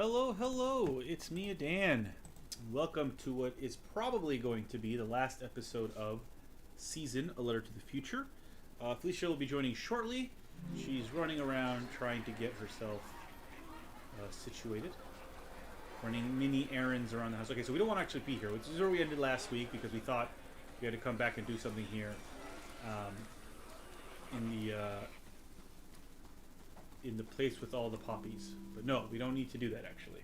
Hello, hello, it's me, Dan. Welcome to what is probably going to be the last episode of Season, A Letter to the Future. Felicia will be joining shortly. She's running around trying to get herself situated. Running mini errands around the house. Okay, so we don't want to actually be here. This is where we ended last week because we thought we had to come back and do something here in the place with all the poppies. But no, we don't need to do that actually.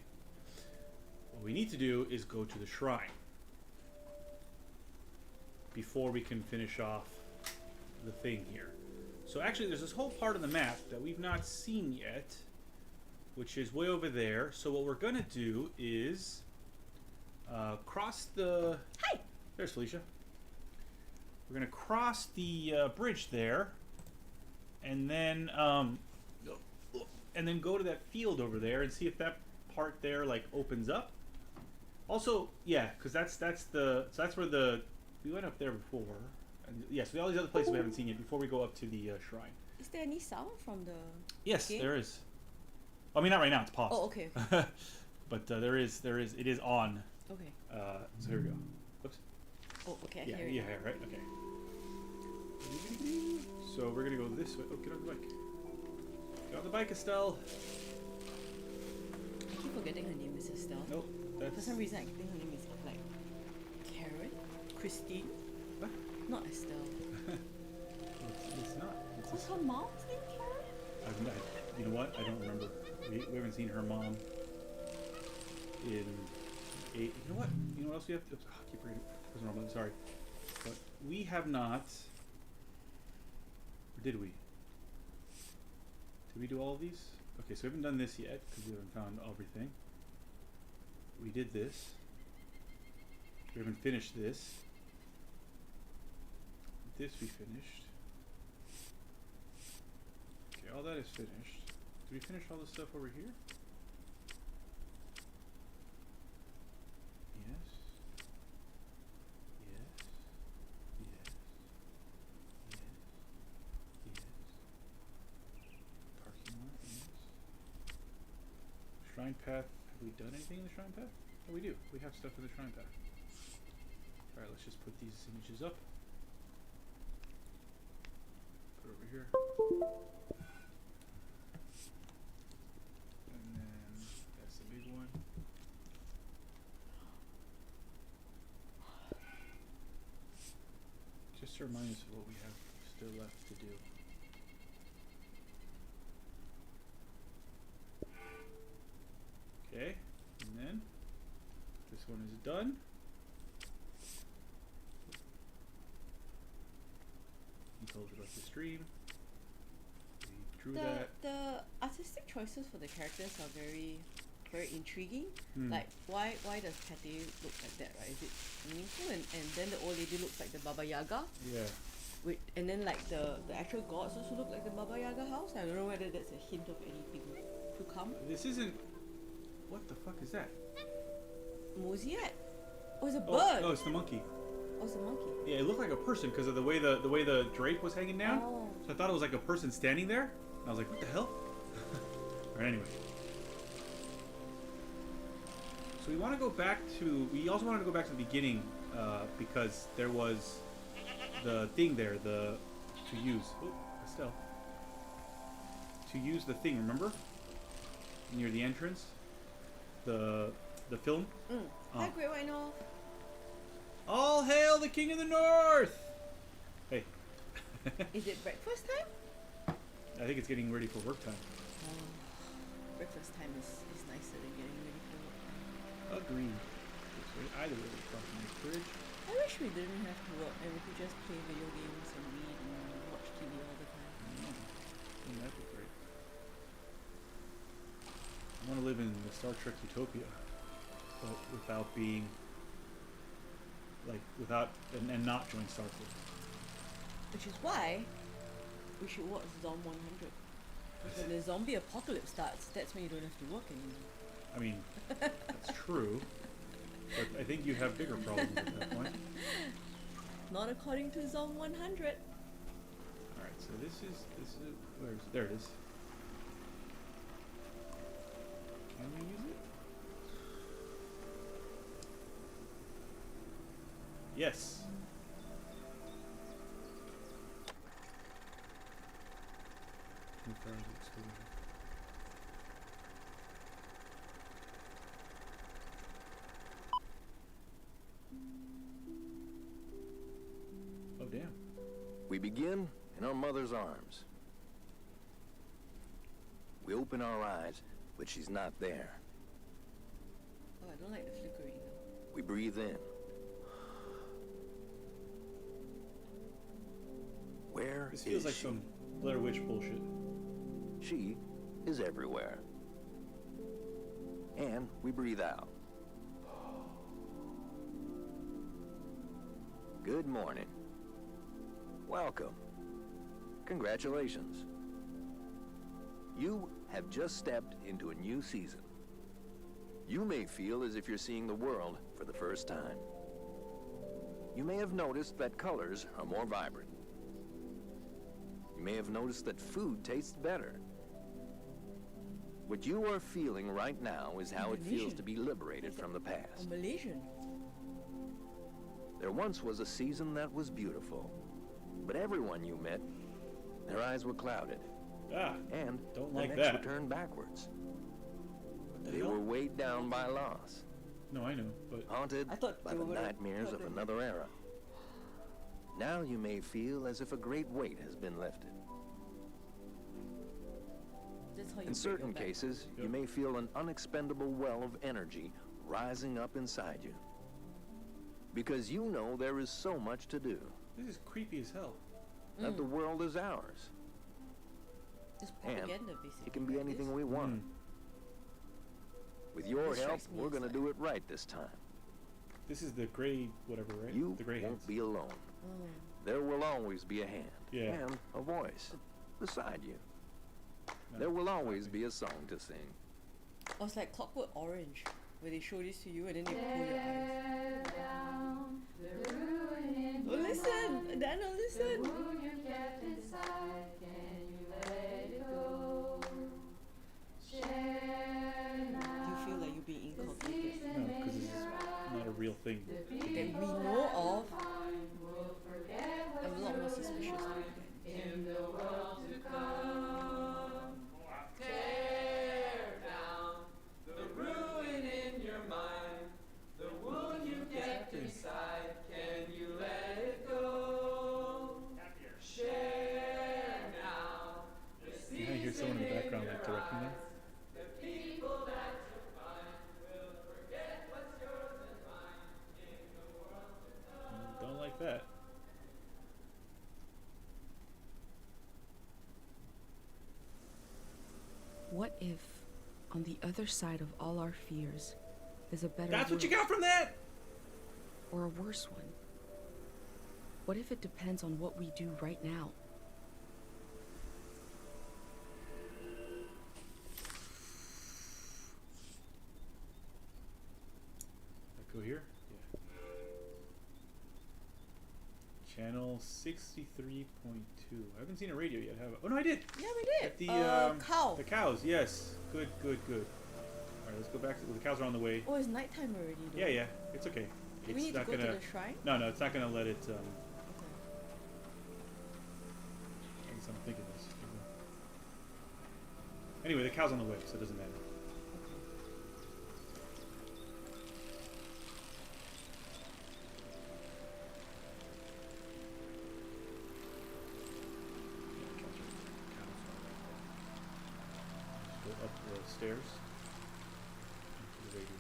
What we need to do is go to the shrine before we can finish off the thing here. So actually there's this whole part of the map that we've not seen yet, which is way over there. So what we're gonna do is cross the... Hi! There's Felicia. We're gonna cross the bridge there, and then go to that field over there and see if that part there like opens up. Also, yeah, because that's where we went up there before, and yes, all these other places we haven't seen yet before we go up to the shrine. Is there any sound from the Yes, game? there is. I mean, not right now; it's paused. Oh, okay. But there is. It is on. Okay. So here we go. Whoops. Oh, okay. I Yeah, hear it. yeah, right. Okay. So we're gonna go this way. Oh, get on the bike. Get on the bike, Estelle. I keep forgetting her name is Estelle. Nope. That's... For some reason, I think her name is like Karen, Christine. What? Not Estelle. It's not. What's her mom's name? Karen? You know what? I don't remember. We haven't seen her mom in 8. You know what? You know what else we have to... Oh, I keep forgetting. I'm sorry. But we have not... Or did we? Did we do all of these? Okay, so we haven't done this yet because we haven't found everything. We did this. We haven't finished this. This we finished. Okay, all that is finished. Did we finish all the stuff over here? Yes. Yes. Yes. Yes. Yes. Parking lot, yes. Shrine path. Have we done anything in the shrine path? Oh, we do. We have stuff in the shrine path. Alright, let's just put these images up. Put it over here. And then that's the big one. Just to remind us of what we have still left to do. Okay, and then this one is done. He told us about the stream. We drew that. The artistic choices for the characters are very intriguing. Like why does Patty look like that, right? Is it meaningful? And then the old lady looks like the Baba Yaga. Yeah. And then like the actual gods also look like the Baba Yaga house. I don't know whether that's a hint of anything to come. This isn't. What the fuck is that? Moseyette? Oh, it's a bird. No, it's the monkey. Oh, it's a monkey. Yeah, it looked like a person because of the way the drape was hanging down. Oh. So I thought it was like a person standing there. And I was like, what the hell? Alright, anyway. So we want to go back to... We also wanted to go back to the beginning because there was the thing there, to use... Oh, Estelle. To use the thing, remember? Near the entrance? The film? Hi, Great White North. All hail the King of the North! Hey. Is it breakfast time? I think it's getting ready for work time. Breakfast time is nicer than getting ready for work time. Agreed. Either way, it's crossing the bridge. I wish we didn't have to work and we could just play video games and read and watch TV all the time. Yeah, that'd be great. I want to live in the Star Trek utopia, but without being and not join Starfleet. Which is why we should watch Zom 100. Because when the zombie apocalypse starts, that's when you don't have to work anymore. I mean, that's true, but I think you have bigger problems at that point. Not according to Zom 100. Alright, so this is there it is. Can we use it? Yes. Oh, damn. We begin in our mother's arms. We open our eyes, but she's not there. Oh, I don't like the flickering though. We breathe in. Where This is feels like she? some Blair Witch bullshit. She is everywhere. And we breathe out. Good morning. Welcome. Congratulations. You have just stepped into a new season. You may feel as if you're seeing the world for the first time. You may have noticed that colors are more vibrant. You may have noticed that food tastes better. What you are feeling right now is how it feels to be liberated from the I'm past. Malaysian. There once was a season that was beautiful, but everyone you met, their eyes were clouded, Ah, and don't their like necks that. were turned backwards. what the They hell? were weighed down by loss, No, I know, but haunted I thought by they the were nightmares of haunted. another era. Now you may feel as if a great weight has been lifted. That's how you In break certain your back. cases, you Yep. may feel an unexpendable well of energy rising up inside you. Because you know there is so much to do, this is creepy as hell. that the world is ours. It's And propaganda, basically. it can be right? anything This- we want. Mm. With your This help, strikes me we're as going to like- do it right this time. This is the gray whatever, right? You the gray hands. won't be alone. Oh. There will always be a hand Yeah. and a voice beside you. No, There will always nothing. be a song to sing. Oh, it's like Clockwork Orange, where they show this to you and then they pull your eyes. Oh, listen! Daniel, listen! Do you feel like you're being inculcated? No, because this is not a real thing. That we know of. I'm a lot more suspicious now than You might hear someone in the background like directing them. Don't like that. What if, on the other side of all our fears, is a better That's what you world, got from that? or a worse one? What if it depends on what we do right now? Go here? Yeah. Channel 63.2. I haven't seen a radio yet, have I? Oh, no, I did! Yeah, we did. At the, cow. The cows, yes. Good, good, good. Alright, let's go back to... Well, the cows are on the way. Oh, it's nighttime already, though. Yeah, yeah. It's okay. Do It's we need to not go gonna... to the shrine? No, no, it's not gonna let it, Okay. at least I'm thinking this. Anyway, the cow's on the way, so it doesn't matter. Go up the stairs into the radio.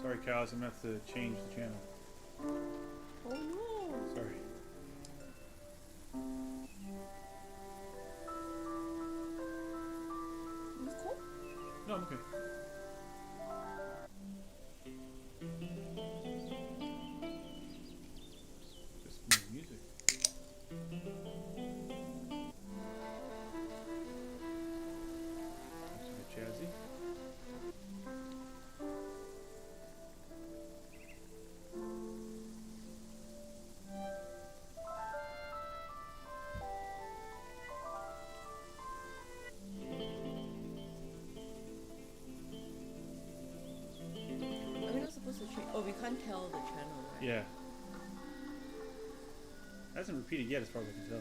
Sorry, cows, I'm gonna have to change the channel. Oh no! Sorry. You cool? No, I'm okay. Just more music. That's a bit jazzy. can't tell the channel, right? Yeah. Hasn't repeated yet, as far as I can tell.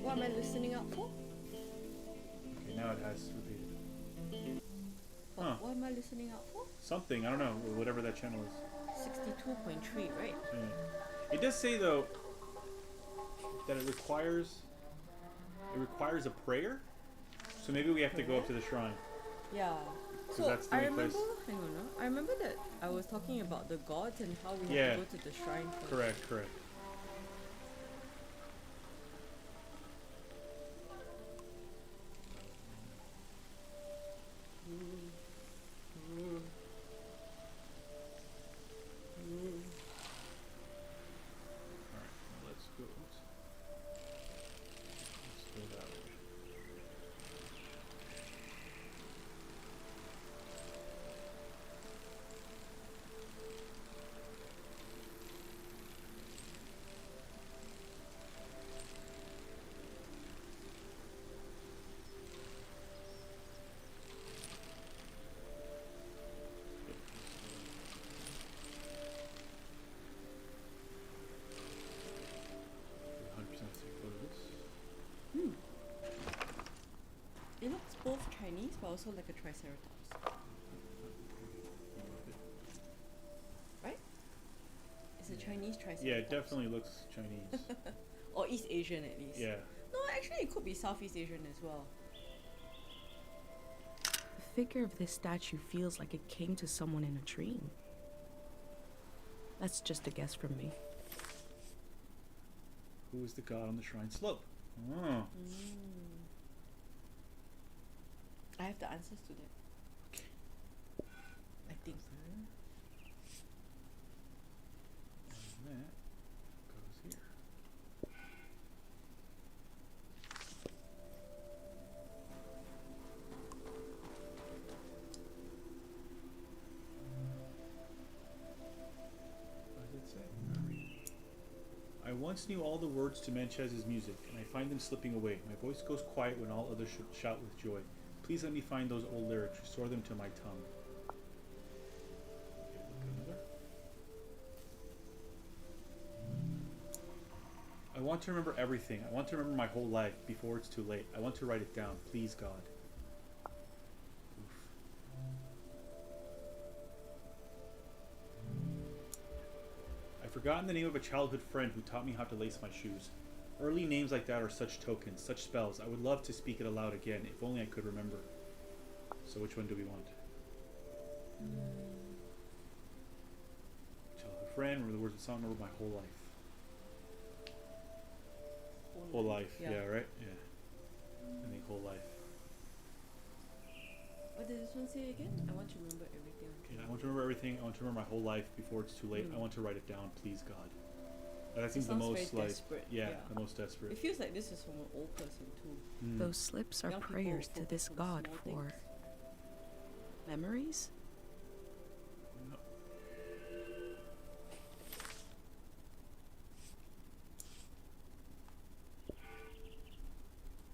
What am I listening out for? Okay, now it has repeated. Huh. What am I listening out for? Something, I don't know, whatever that channel is. 62.3, right? Yeah. It does say though that it requires a prayer. So maybe we have to go up to the shrine. Yeah. 'Cause So that's the I only remember. place. Hang on, I remember that I was talking about the gods and how we Yeah. have to go to the shrine first. Correct. Alright, now let's go. Let's go that way. It looks both Chinese but also like a triceratops. Right? It's a Chinese triceratops. Yeah, it definitely looks Chinese. Or East Asian at least. Yeah. No, actually it could be Southeast Asian as well. The figure of this statue feels like it came to someone in a dream. That's just a guess from me. Who is the god on the shrine slope? Oh. I have the answers to that. I think. And that goes here. What does it say? I once knew all the words to Manchez's music, and I find them slipping away. My voice goes quiet when all others shout with joy. Please let me find those old lyrics, restore them to my tongue. Okay, look another. I want to remember everything. I want to remember my whole life before it's too late. I want to write it down. Please, God. Oof. I've forgotten the name of a childhood friend who taught me how to lace my shoes. Early names like that are such tokens, such spells. I would love to speak it aloud again, if only I could remember. So which one do we want? Childhood friend, remember the words of the song, remember my whole life. Whole life, yeah, right? Yeah. I think whole life. What did this one say again? I want to remember everything. Yeah, I want to remember everything. I want to remember my whole life before it's too late. I want to write it down, please, God. That seems the sounds most very like, desperate, yeah, yeah. the most desperate. It feels like this is from an old person too. Mm. Those slips are Young people prayers to focus this on god small for things. memories? No.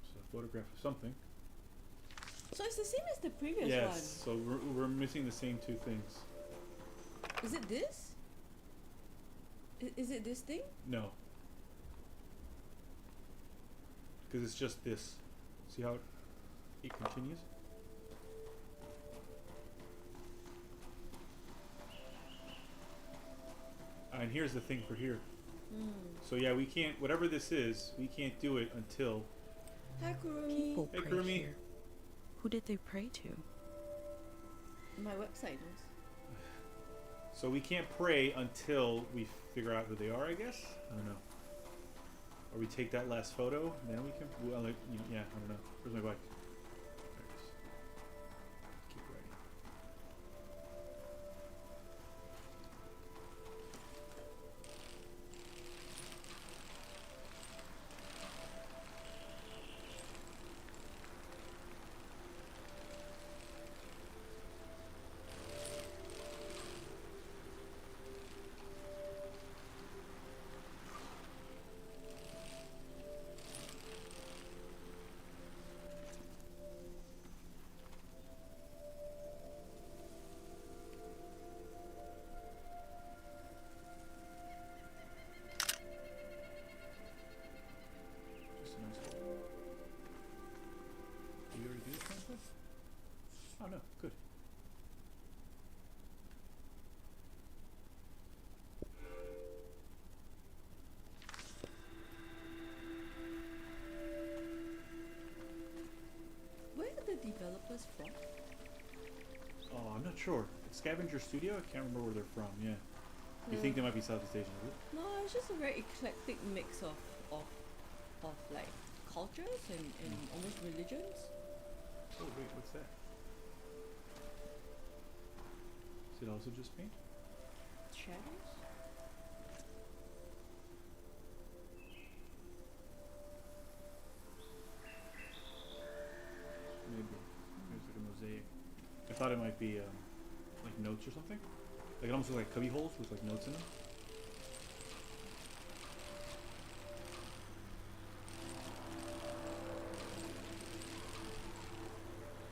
So a photograph of something. So it's the same as the previous Yes. So we're missing the same two things. one. Is it this? Is it this thing? No. Because it's just this. See how it continues? And here's the thing for here. So yeah, we can't, whatever this is, we can't do it until, Hi Kurumi. People Hey, pray Kurumi. here. Who did they pray to? My website knows. so we can't pray until we figure out who they are, I guess? I don't know. Or we take that last photo, and then we can, well, like, yeah, I don't know. Where's my bike? There it is. Keep writing. photographers from? Oh, I'm not sure. It's Scavenger Studio. I can't remember where they're from. Yeah. You think they might be Southeast Asian? Is it? No, it's just a very eclectic mix of like cultures and almost religions. Oh wait, what's that? Is it also just paint? Shadows? Maybe. There's like a mosaic. I thought it might be like notes or something. Like it almost looks like cubby holes with like notes in them.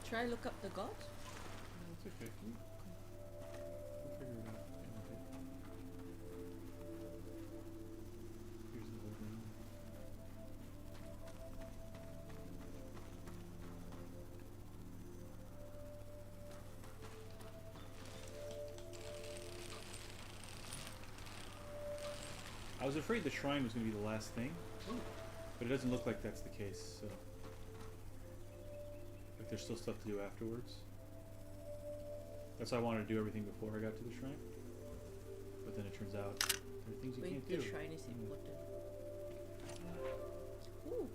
Should I look up the gods? No, it's okay. We'll figure it out. Yeah, okay. Here's the whole thing. I was afraid the shrine was going to be the last thing, but it doesn't look like that's the case, so... Like there's still stuff to do afterwards. That's why I wanted to do everything before I got to the shrine. But then it turns out there are things you can't do. The shrine is important. Ooh!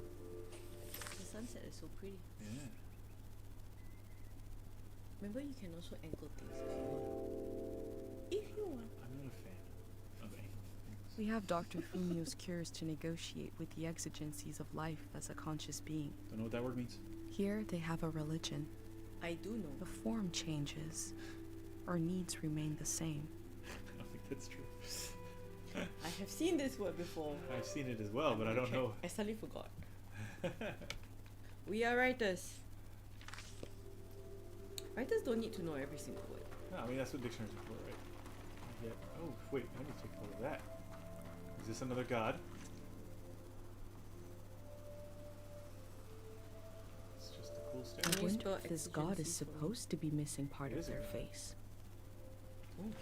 The sunset is so pretty. Yeah. Remember, you can also angle things if you want. I'm not a fan of angle things. We have Dr. Fumio's cures to negotiate with the exigencies of life as a conscious being. Don't know what that word means. Here they have a religion. I do know. The form changes. Our needs remain the same. I don't think that's true. I have seen this word before. I've seen it as well, but I don't know. I suddenly forgot. We are writers. Writers don't need to know every single word. No, I mean that's what dictionaries are for, right? Yeah. Oh, wait, I need to take a photo of that. Is this another god? It's just a cool I statue. Can you wonder spell if this god is exigency for me? supposed to be missing part It of is a their god. face. Ooh.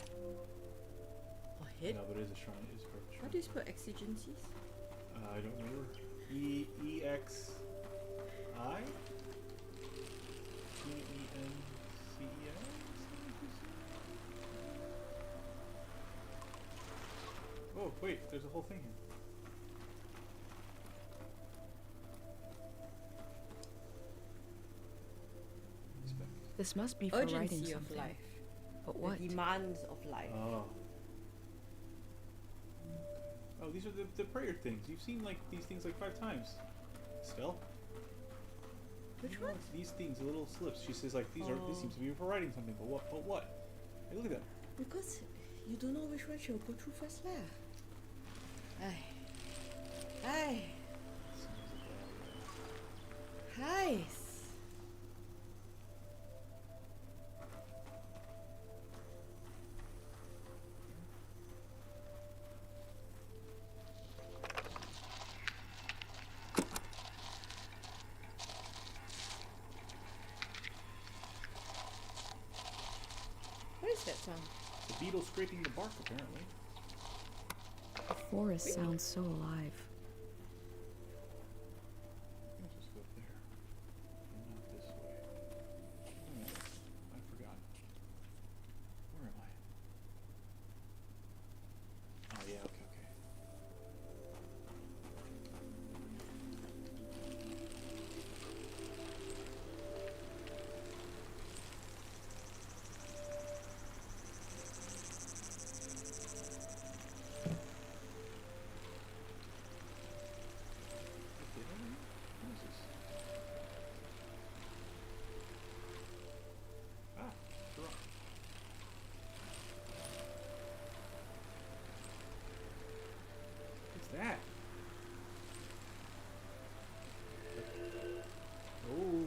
A head? No, but it is a shrine. It is part of the How shrine. do you spell exigencies? I don't remember. E-X-I? E-E-N-C-E-I? Oh, wait, there's a whole thing here. Respect. This must be for writing Urgency of something. life. But what? The demands of life. Oh. Oh, these are the prayer things. You've seen like these things like 5 times. Still? Which No, one? it's these things, the little slips. She says like these are Oh. these seems to be for writing something, but what? But what? Hey, look at that. Because you don't know which one she'll go through first lah. Ay. Ay. Hi. What is that sound? The beetle scraping the bark, apparently. The forest Really? sounds so alive. Let's just go up there. And not this way. Oh, I forgot. Where am I? Oh yeah, okay, okay. What is this? Ah, it's a rock. What's that? Oh.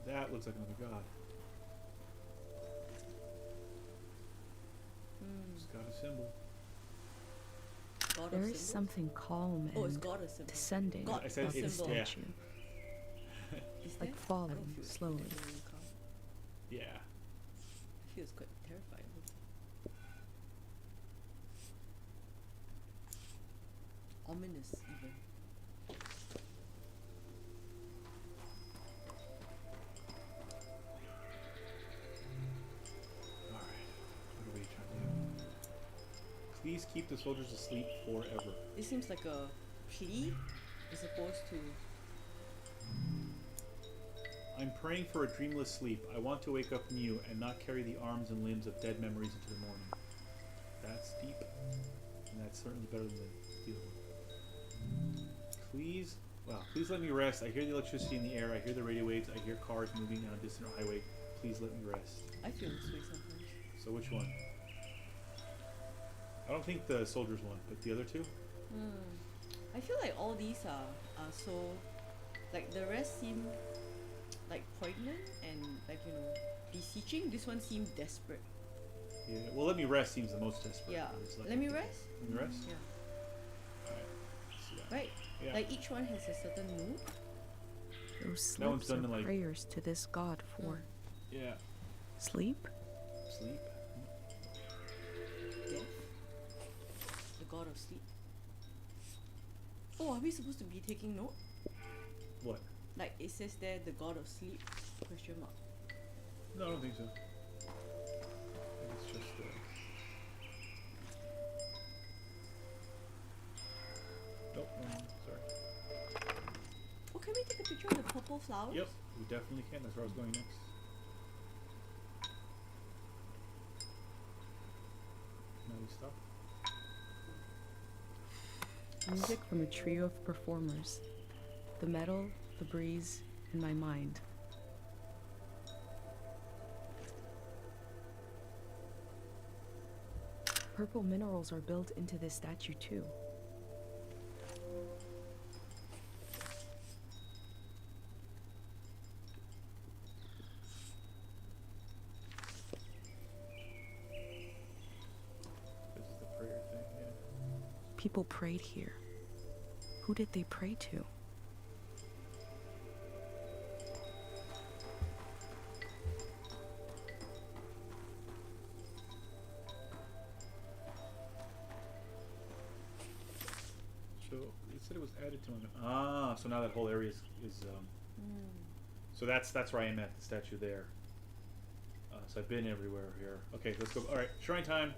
That looks like another god. It's got a symbol. God There of is symbols? something calm Oh, it's and God of symbols. descending God I said about the it's- symbol. yeah. statue. Is like there? falling I don't feel slowly. like really calm. Yeah. It feels quite terrifying. Ominous even. Please keep the soldiers asleep forever. This seems like a plea as opposed to. I'm praying for a dreamless sleep. I want to wake up new and not carry the arms and limbs of dead memories into the morning. That's deep. And that's certainly better than the other one. Please, wow, please let me rest. I hear the electricity in the air. I hear the radio waves. I hear cars moving down a distant highway. Please let me rest. I feel this way sometimes. So which one? I don't think the soldiers one, but the other two? I feel like all these are so, like the rest seem like poignant and like, you know, beseeching. This one seemed desperate. Yeah. Well, let me rest seems the most desperate. Yeah. It's like- Let me rest? Let me rest? Yeah. Alright. Let's see that. Right? Yeah. Like each one has a certain mood. Those That one's slips done are in, like- prayers to this god for Yeah. sleep. Sleep. Death. The god of sleep. Oh, are we supposed to be taking note? What? Like it says there, the god of sleep? Question mark. No, I don't think so. I think it's just Nope, sorry. Oh, can we take a picture of the purple flowers? Yep, we definitely can. That's where I was going next. Now we stop. Music from a trio of performers. The metal, the breeze, and my mind. Purple minerals are built into this statue too. This is the prayer thing, yeah. People prayed here. Who did they pray to? So it said it was added to my so now that whole area is so that's where I am at, the statue there. So I've been everywhere here. Okay, let's go. All right, shrine time.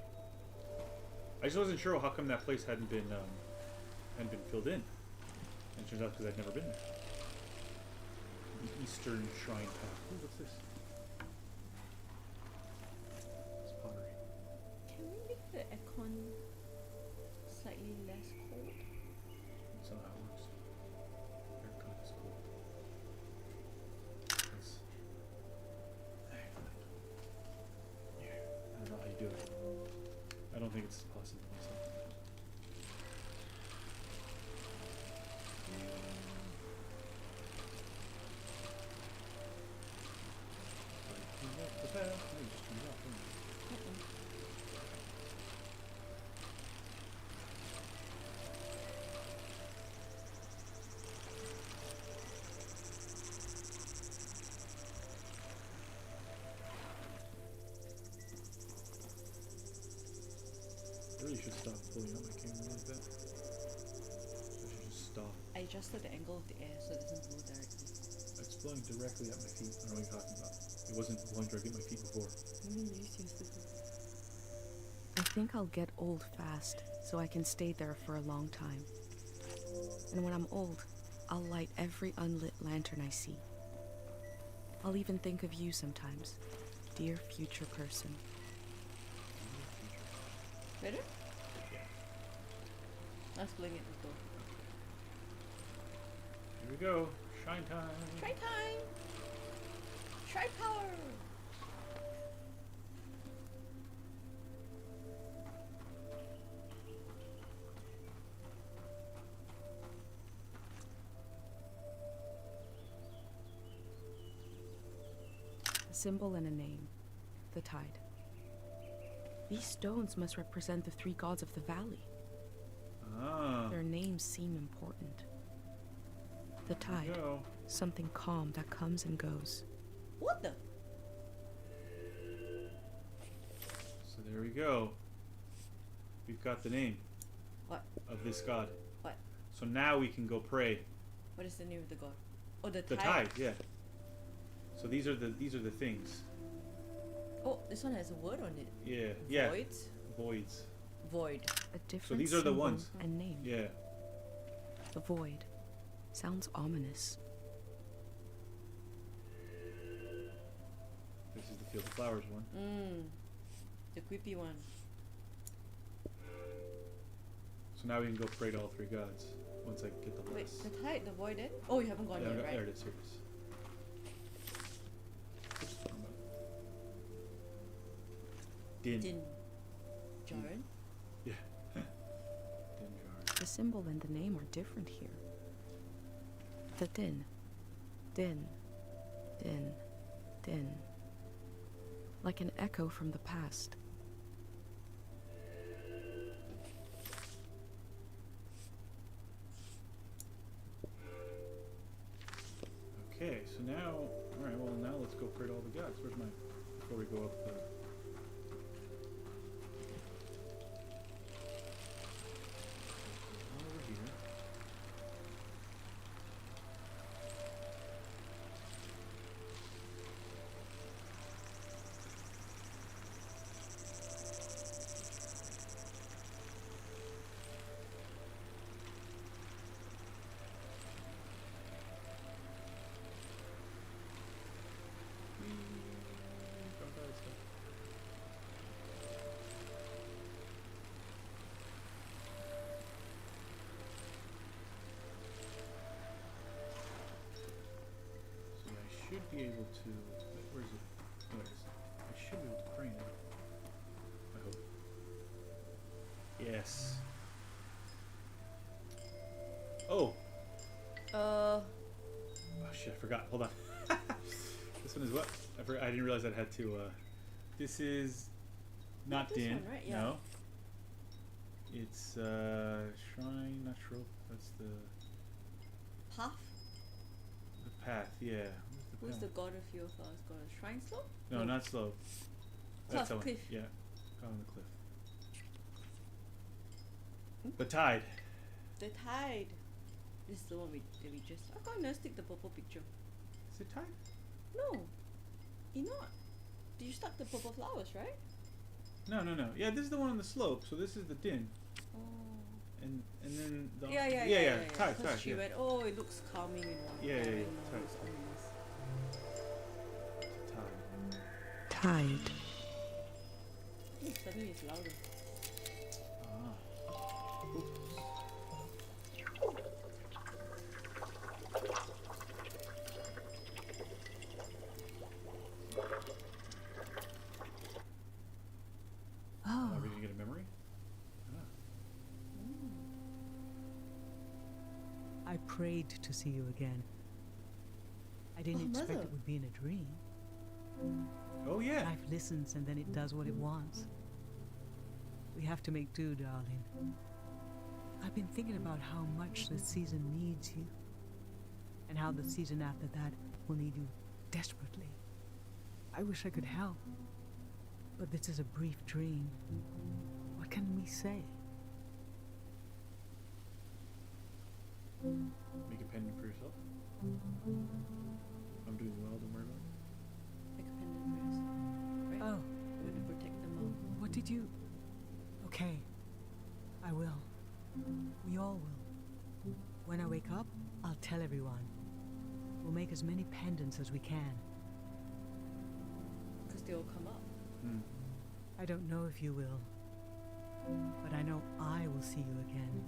I just wasn't sure how come that place hadn't been filled in. And it turns out because I'd never been there. The Eastern Shrine Path. Ooh, what's this? It's pottery. Can we make the aircon slightly less cold? That's not how it works. Aircon is cold. That's... Yeah, I don't know how you do it. I don't think it's possible myself. Lighting up the path. No, you just turn it off, don't you? I really should stop pulling out my camera like that. I should just stop. I adjusted the angle of the air so it doesn't blow directly. It's blowing directly at my feet. I don't know what you're talking about. It wasn't blowing directly at my feet before. Use your scissors. I think I'll get old fast, so I can stay there for a long time. And when I'm old, I'll light every unlit lantern I see. I'll even think of you sometimes, dear future person. Better? Yeah. Let's blowing it as well. Here we go. Shine time. Try time! Try power! A symbol and a name. The tide. These stones must represent the three gods of the valley. Ah. Their names seem important. The There we tide. go. Something calm that comes and goes. What the? So there we go. We've got the name What? of this god. What? So now we can go pray. What is the name of the god? Oh, the The tide. tide, yeah. So these are the things. Oh, this one has a word on it. Yeah. Yeah. Voids. Voids. Void. A different these are the symbol ones. and name. Yeah. The void. Sounds ominous. This is the Field of Flowers one. The creepy one. So now we can go pray to all three gods once I get the Wait, list. the tide, the void then? Oh, you haven't gone Yeah, yet, right? there it is. Here it is. What's the one about? Din. Din. Jaren? Yeah. Din jar. The symbol and the name are different here. The din. Din. Din. Din. Like an echo from the past. Okay, so now, alright, well now let's go pray to all the gods. Where's my, before we go up the... Over here. So I should be able to. Where is it? Oh, it is. I should be able to pray now. I hope. Yes. Oh! Uh, Oh shit, I forgot. Hold on. This one is what? I didn't realize I had to, this is not this Din. one, right? Yeah. No. It's, shrine, not sure. That's the Path? path, yeah. Who's path? the god of your flowers? God of Shrine Slope? No, not slow. That's Cliff, that one. cliff. Yeah. God on the cliff. The tide. The tide. This is the one that we just. I can't stick the purple picture. Is it tide? No, you not. You stuck the purple flowers, right? No. Yeah, this is the one on the slope. So this is the Din, Oh. and then the Yeah. Tide. Because she Yeah. went, oh, it looks calming in one. Yeah, I yeah, didn't yeah, know it was tide. ominous. Tide. Tide. Suddenly it's louder. Ah. Oops. Oh, Are we gonna get a memory? I prayed to see you again. I didn't Oh, expect Mother. it would be in a dream. Oh yeah. Life listens and then it does what it wants. We have to make do, darling. I've been thinking about how much this season needs you, and how the season after that will need you desperately. I wish I could help, but this is a brief dream. What can we say? Make a pendant for yourself. I'm doing well. Don't worry about it. Like a pendant for yourself. Right? Oh, You want to protect them all. what did you... Okay, I will. We all will. When I wake up, I'll tell everyone. We'll make as many pendants as we can. Because they will come up. Hmm. I don't know if you will, but I know I will see you again.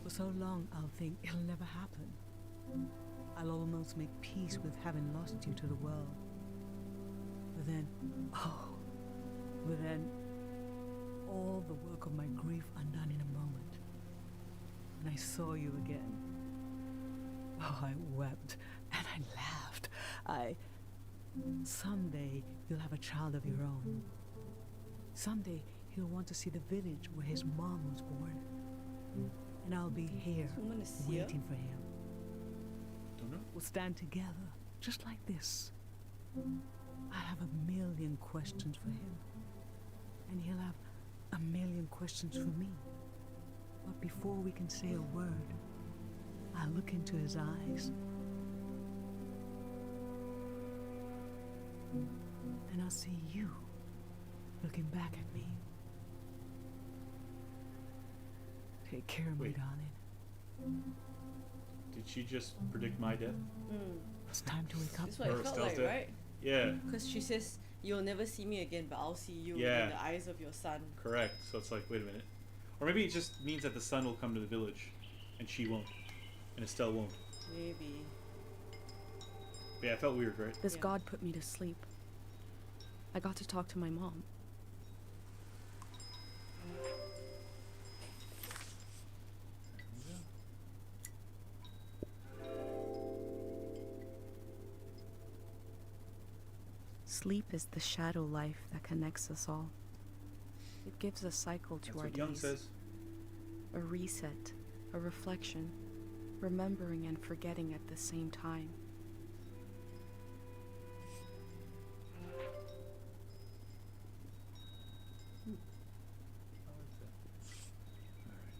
For so long, I'll think it'll never happen. I'll almost make peace with having lost you to the world. But then, all the work of my grief undone in a moment. When I saw you again, I wept and I laughed. Someday you'll have a child of your own. Someday he'll want to see the village where his mom was born. And I'll be here, This woman is seer. waiting for him. Don't know. We'll stand together, just like this. I have a million questions for him, and he'll have a million questions for me. But before we can say a word, I'll look into his eyes, and I'll see you looking back at me. Take care of me, Wait. darling. Did she just predict my death? It's time to wake up. That's what it Or felt Estelle's like, death? right? Yeah, Because she says, you'll never see me again, but I'll see you Yeah. in the eyes of your son. correct. So it's like, wait a minute. Or maybe it just means that the sun will come to the village, and she won't, and Estelle won't. Maybe. But yeah, it felt weird, right? This Yeah. god put me to sleep. I got to talk to my mom. Sleep is the shadow life that connects us all. It gives a cycle to That's our what Young days. says. A reset, a reflection, remembering and forgetting at the same time. I like that. Alright.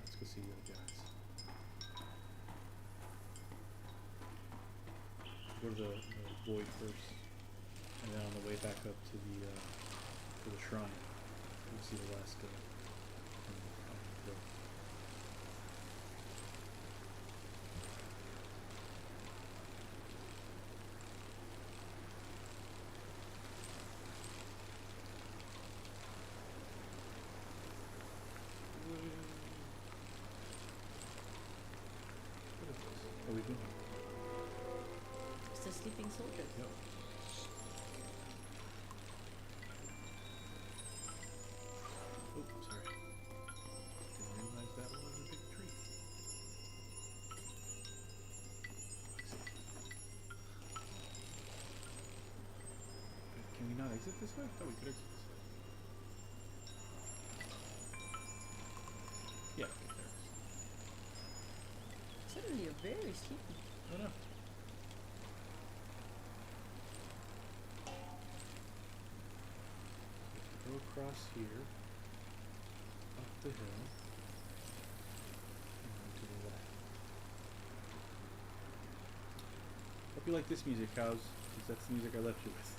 Let's go see the other guys. Go to the void first, and then on the way back up to the shrine, we'll see the last girl. What is this? What are we doing? It's the sleeping soldiers. Yep. Oh, sorry. Didn't realize that was a big tree. Can we not exit this way? I thought we could exit this way. Yeah, okay, there it is. Suddenly you're very sleepy. Oh no. Go across here, up the hill, and then to the left. Hope you like this music, cows, because that's the music I left you with.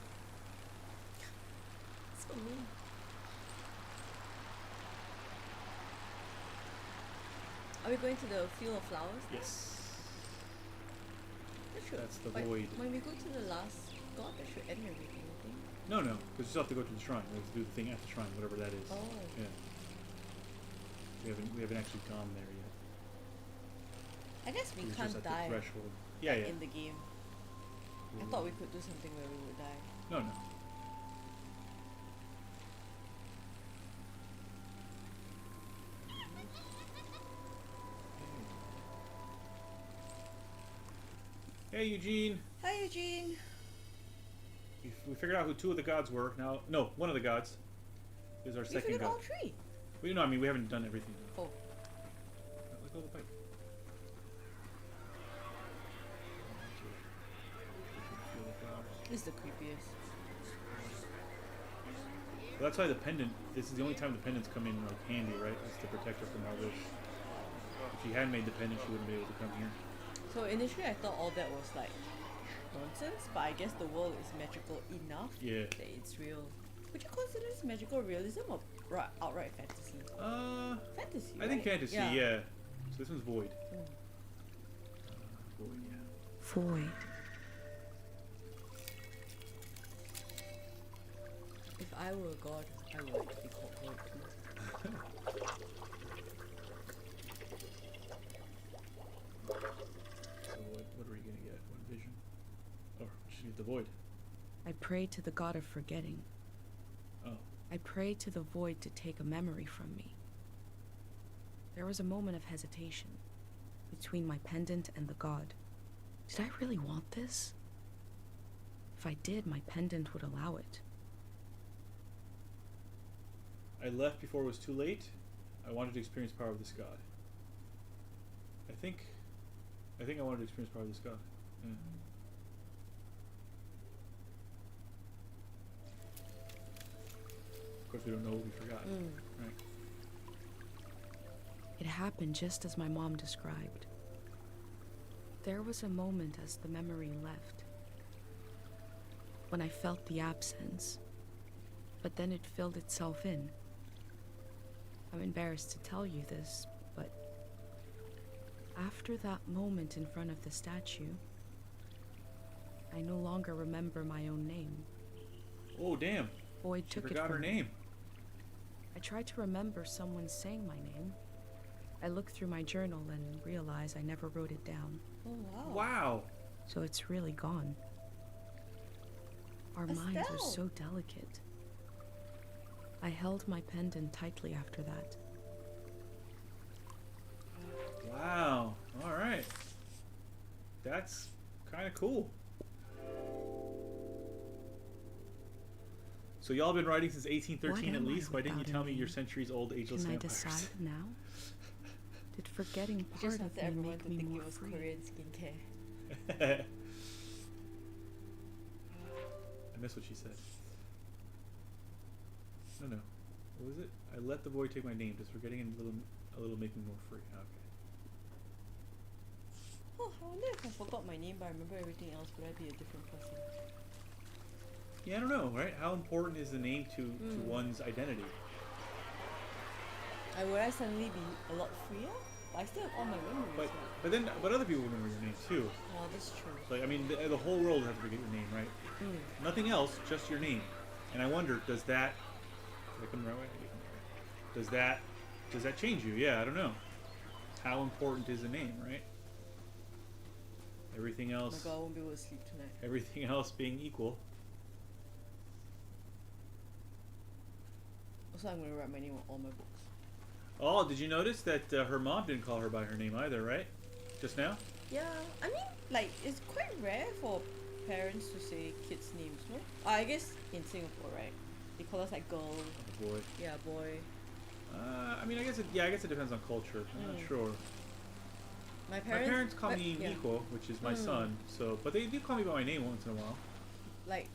So mean. Are we going to the field of flowers? Yes. That should, That's the wait, void. When we go to the last god, that should end everything, I think. No, because you still have to go to the shrine. We have to do the thing at the shrine, whatever that is. Oh. Yeah. We haven't actually gone there yet. I guess we We're can't just at die the threshold. Yeah, yeah. in the game. I thought we could do something where we would die. No. Hey, Eugene. Hi, Eugene. We figured out who two of the gods were. Now, no, one of the gods is our We second figured god. all three. We we haven't done everything. Oh. Let go of the pipe. This is the creepiest. Well, that's why the pendant. This is the only time the pendants come in like handy, right? Is to protect her from our wish. If she hadn't made the pendant, she wouldn't be able to come here. So initially I thought all that was like nonsense, but I guess the world is magical enough Yeah. that it's real. Would you consider this magical realism or outright fantasy? Fantasy, I think right? fantasy. Yeah. So this one's void. Mm. Void, yeah. Void. If I were a god, I would like to be called void too. So what are you gonna get? What vision? Or she the void. I prayed to the god of forgetting. Oh. I prayed to the void to take a memory from me. There was a moment of hesitation between my pendant and the god. Did I really want this? If I did, my pendant would allow it. I left before it was too late. I wanted to experience power of this god. I think I wanted to experience power of this god. Yeah. Of course, we don't know what we forgot. Right. It happened just as my mom described. There was a moment as the memory left, when I felt the absence, but then it filled itself in. I'm embarrassed to tell you this, but after that moment in front of the statue, I no longer remember my own name. Oh, damn. Boyd She took it forgot her from me. name. I tried to remember someone saying my name. I looked through my journal and realized I never wrote it down. Oh wow. Wow. So it's really gone. Our minds are Estelle! so delicate. I held my pendant tightly after that. Wow. All right. That's kind of cool. So y'all been writing since 1813 What at am I least. Why didn't you without tell a me your name? centuries-old ageless Can I vampires? decide now? Did forgetting You part just of wanted me everyone make to me think more it was free? Korean skincare. I missed what she said. No. What was it? I let the boy take my name. Does forgetting a little make me more free? Okay. Oh, I wonder if I forgot my name but I remember everything else, would I be a different person? Yeah, I don't know, right? How important is the name to one's identity? Would I suddenly be a lot freer? But I still have all my memories. But other people remember your name too. Oh, that's true. Like, I mean, the whole world has to forget your name, right? Nothing else, just your name. And I wonder, does that? Did I come the right way? Does that change you? Yeah, I don't know. How important is a name, right? Everything Oh my else, god, I won't be able to sleep tonight. everything else being equal. Also, I'm gonna write my name on all my books. Oh, did you notice that her mom didn't call her by her name either, right? Just now? Yeah, I mean, like, it's quite rare for parents to say kids' names, no? I guess in Singapore, right? They call us like girl, Oh boy. yeah, boy. I mean, I guess it depends on culture. I'm not sure. My My parents call but- me yeah. Nico, which is my son. So, but they do call me by my name once in a while. Like,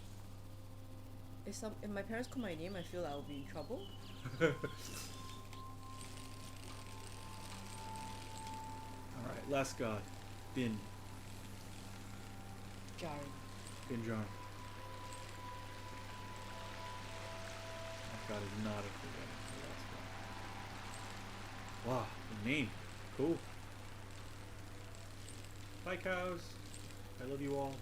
if my parents call my name, I feel I'll be in trouble. All right, last god, Bin Jarring. Jar. That god is not a forgetting. The last god. Wow, the name, cool. Bye, cows. I love you all.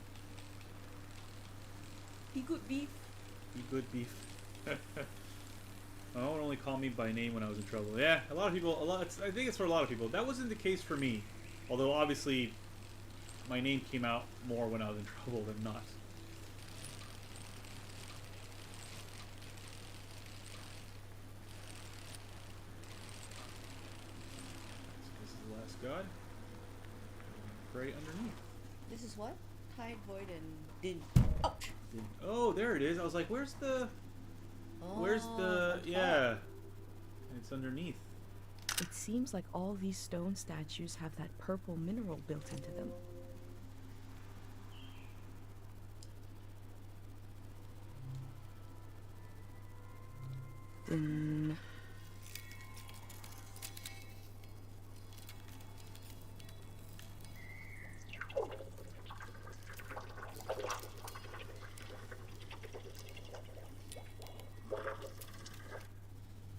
Be good beef. Be good beef. My mom would only call me by name when I was in trouble. Yeah, a lot of people. I think it's for a lot of people. That wasn't the case for me, although obviously, my name came out more when I was in trouble than not. This is the last god. Pray underneath. This is what? Tide, void, and din. Ouch! Oh, there it is. I was like, where's the? Oh, Where's the? on top. Yeah. It's underneath. It seems like all these stone statues have that purple mineral built into them. Then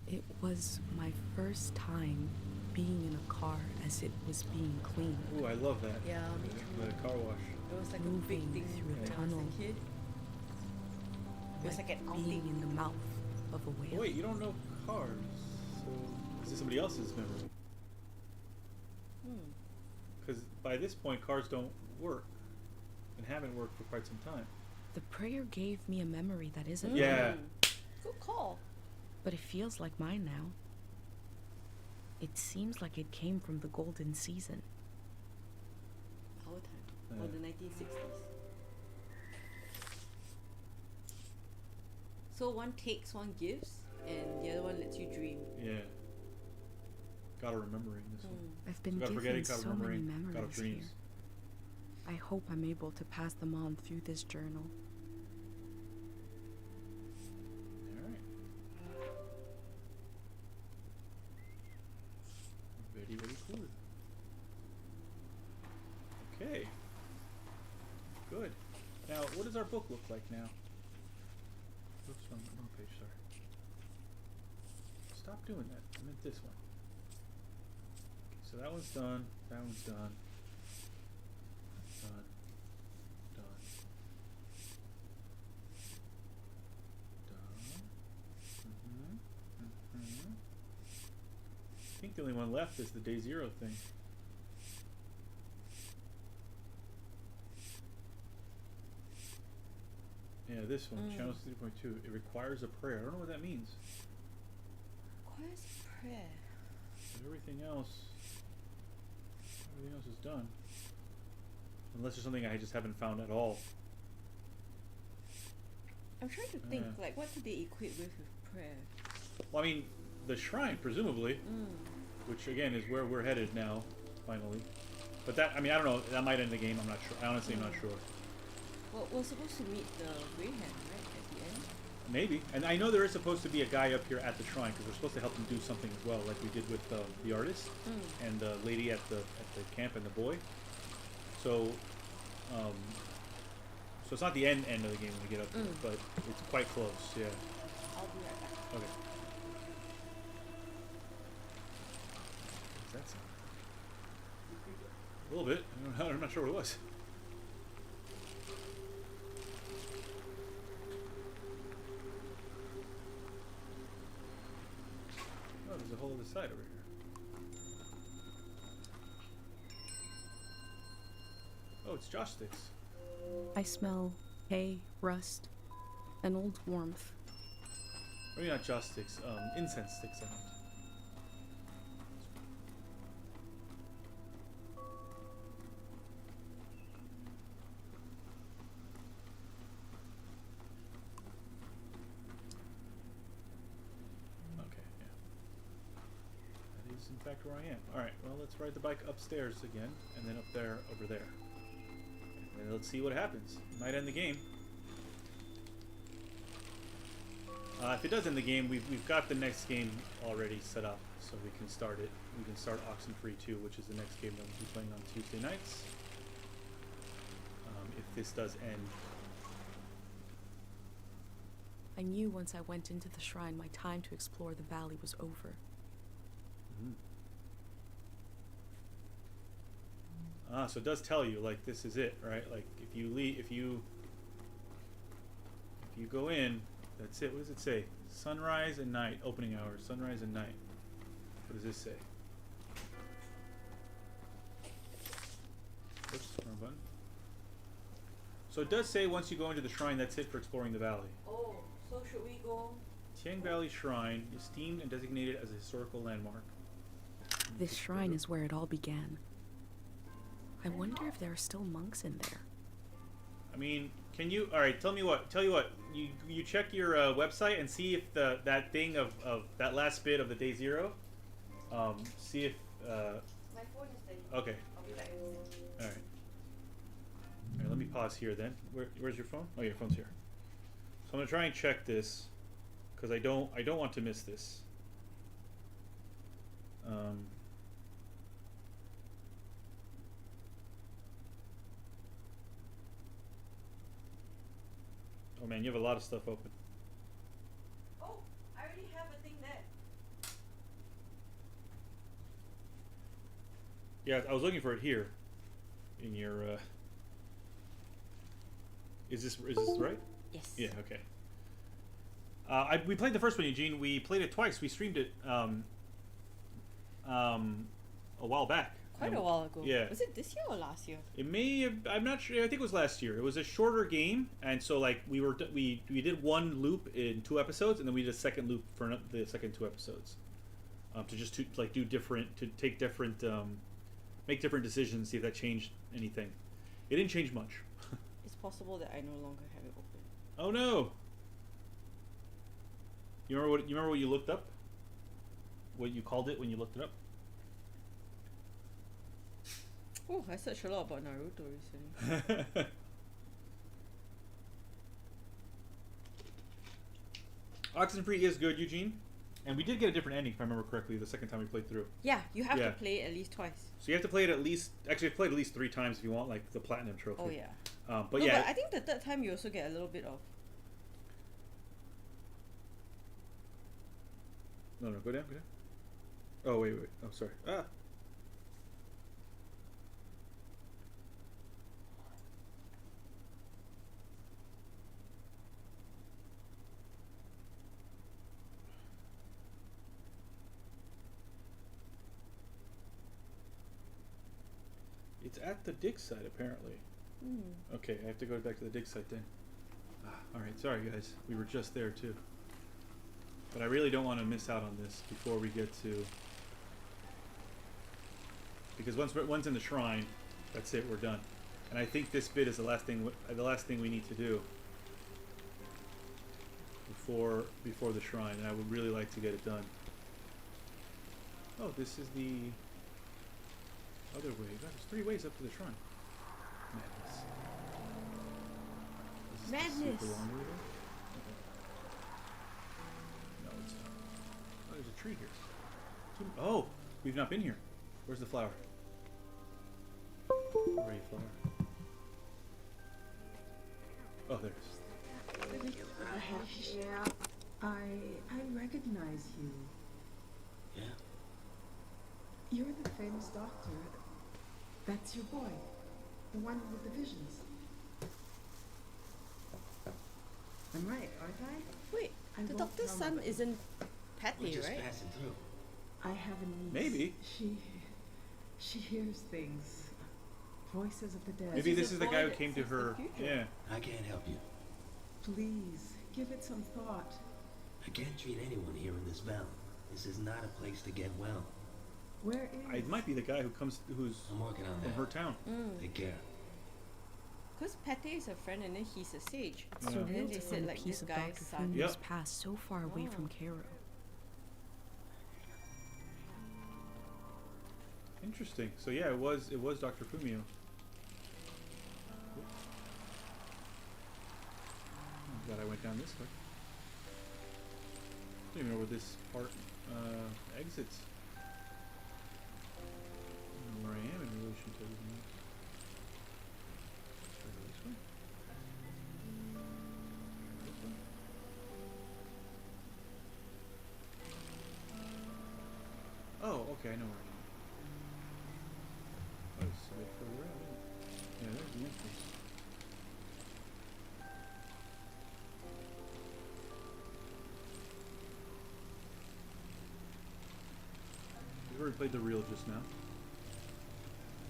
it was my first time being in a car as it was being cleaned. Ooh, I love that. Yeah, me too. The car wash. It was like a Moving big thing through a when I was tunnel. a kid. It was like an being outing. in the mouth of a whale. Wait, you don't know cars, so is this somebody else's memory? Because by this point, cars don't work, and haven't worked for quite some time. The prayer gave me a memory that isn't Yeah. mine, Good call. but it feels like mine now. It seems like it came from the golden season. Our time. Or Yeah. the 1960s. So one takes, one gives, and the other one lets you dream. Yeah. Gotta remembering this one. I've been Gotta given forgetting, gotta so many remembering, gotta memories here. dreams. I hope I'm able to pass them on through this journal. Alright. Very, very cool. Okay. Good. Now, what does our book look like now? Oops, wrong page, sorry. Stop Stop doing that. I meant this one. Okay, so that one's done. That one's done. Done. Done. Done. I think the only one left is the day 0 thing. Yeah, this one, channel 3.2. It requires a prayer. I don't know what that means. Requires prayer. But everything else is done. Unless there's something I just haven't found at all. I'm trying to think, like, what do they equate with prayer? Well, I mean, the shrine, presumably, which again is where we're headed now, finally. But that, I mean, I don't know. That might end the game. I'm not sure. I honestly am not sure. Well, we're supposed to meet the Grey Hand, right, at the end? Maybe. And I know there is supposed to be a guy up here at the shrine because we're supposed to help him do something as well, like we did with the artist and the lady at the camp and the boy. So, so it's not the end of the game when we get up there, but it's quite close. Yeah. I'll be right back. Okay. What does that sound? A little bit. I'm not sure what it was. Oh, there's a whole other side over here. Oh, it's joss sticks. I smell hay, rust, and old warmth. Maybe not joss sticks, incense sticks, I meant. Okay, yeah. That is in fact where I am. Alright, well let's ride the bike upstairs again, and then up there, over there. And let's see what happens. Might end the game. If it does end the game, we've got the next game already set up, so we can start it. We can start Oxenfree 2, which is the next game that we'll be playing on Tuesday nights. If this does end. I knew once I went into the shrine, my time to explore the valley was over. So it does tell you, like, this is it, right? Like, if you leave, if you go in, that's it. What does it say? Sunrise and night, opening hours. Sunrise and night. What does this say? Oops, wrong button. So it does say once you go into the shrine, that's it for exploring the valley. Oh, so should we go? Tieng Valley Shrine, esteemed and designated as a historical landmark. This shrine is where it all began. I wonder if there are still monks in there. I mean, can you? All right, tell you what. You check your website and see if that thing of that last bit of the day 0. See if. My phone is ready. Okay. I'll be back in a second. All right. All right. Let me pause here then. Where's your phone? Oh, your phone's here. So I'm gonna try and check this because I don't want to miss this. Oh man, you have a lot of stuff open. Oh, I already have a thing there. Yeah, I was looking for it here. In your. Is this right? Yes. Yeah. Okay. We played the first one, Eugene. We played it twice. We streamed it a while back. Quite a while ago. Yeah. Was it this year or last year? It may have, I'm not sure. I think it was last year. It was a shorter game, and so like we did one loop in 2 episodes, and then we did a second loop for the second 2 episodes, to do different, to take different, make different decisions, see if that changed anything. It didn't change much. It's possible that I no longer have it open. Oh no! You remember what you looked up? What you called it when you looked it up? Oh, I searched a lot about Naruto recently. Oxenfree is good, Eugene. And we did get a different ending, if I remember correctly, the second time we played through. Yeah, you have to play it at least twice. So you have to play it at least... Actually, you've played at least 3 times if you want, like, the Platinum Trophy. Oh, yeah. But no, yeah... but I think the third time you also get a little bit of... No, go down, go down. Oh, wait. Oh, sorry. Ah! It's at the dig site, apparently. Okay, I have to go back to the dig site then. Alright, sorry guys. We were just there too. But I really don't want to miss out on this before we get to... Because once in the shrine, that's it, we're done. And I think this bit is the last thing we need to do before the shrine, and I would really like to get it done. Oh, this is the other way. God, there's 3 ways up to the shrine. Madness. Is this the Madness. super long way there? Okay. No, it's not. Oh, there's a tree here. Oh, we've not been here. Where's the flower? Where are you, flower? Oh, there it is. Yeah, I recognize you. Yeah? You're the famous doctor. That's your boy. The one with the visions. I'm right, aren't I? Wait, I the won't doctor's tell son nobody. isn't We're Patty, just right? passing through. I have a niece. Maybe. She hears things. Voices of the dead. Maybe She's this a is the boy guy who that came to sees the her. future. Yeah. I can't help you. Please, give it some thought. I can't treat anyone here in this valley. This is not a place to get well. Where is... It might be the guy who's I'm working on from that. her town. Take care. Because Patty is a friend and then he's a sage. Yeah. And then Surreal they to said find a like piece this of guy's Dr. son. Fumio's Yep. past so far away Wow. from Cairo. Interesting. So yeah, it was Dr. Fumio. I'm glad I went down this way. I don't even know where this part exits. I don't know where I am in relation to everything else. Should I go this way? This way? Oh, okay, I know where I am. Oh, it's a bit further out, isn't it? Yeah, there's the entrance. We already played the reel just now.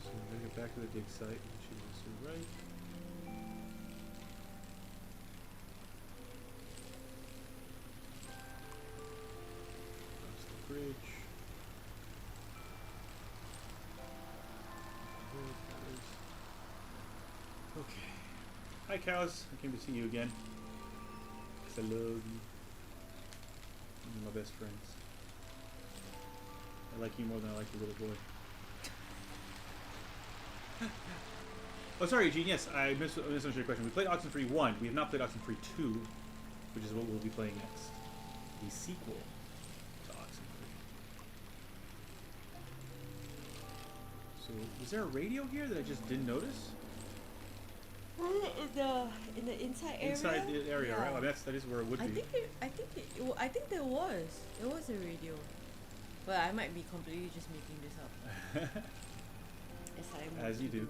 So we're gonna get back to the dig site, which is to the right. Across the bridge. Okay. Hi, cows. I came to see you again. 'Cause I love you. You're my best friends. I like you more than I like the little boy. Oh, sorry, Eugene. Yes, I misunderstood your question. We played Oxenfree 1. We have not played Oxenfree 2, which is what we'll be playing next. The sequel to Oxenfree. So, is there a radio here that I just didn't notice? In the inside area. Inside the area, Yeah. right? Well, that is where it would I be. think there was a radio, but I might be completely just making this up. As you do.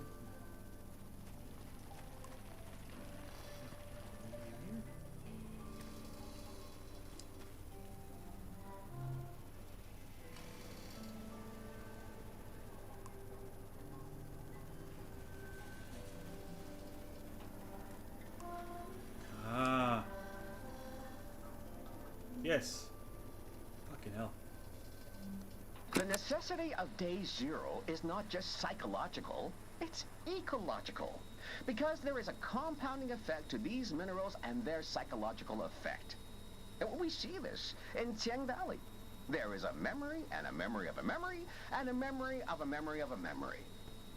Ah. Yes. Fucking hell. The necessity of day zero is not just psychological, it's ecological. Because there is a compounding effect to these minerals and their psychological effect. And we see this in Tieng Valley. There is a memory and a memory of a memory and a memory of a memory of a memory.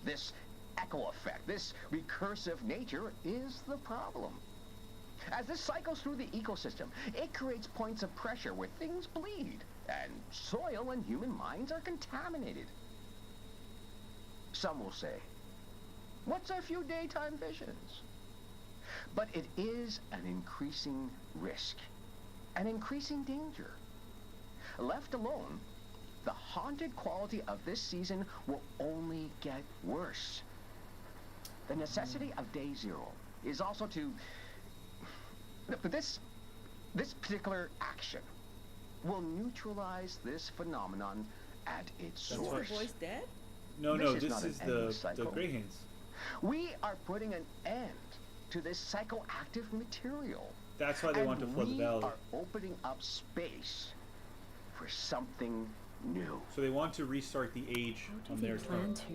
This echo effect, this recursive nature is the problem. As this cycles through the ecosystem, it creates points of pressure where things bleed, and soil and human minds are contaminated. Some will say, what's a few daytime visions? But it is an increasing risk, an increasing danger. Left alone, the haunted quality of this season will only get worse. The necessity of Day Zero is also to... This particular action will neutralize this phenomenon at its That's source. The boy's dead? No, This no, is this not an is endless the cycle. Greyhands. We are putting an end to this psychoactive material. That's why they want to flood the valley. We are opening up space for something new. So they want to restart the age How on do their they plan turn. to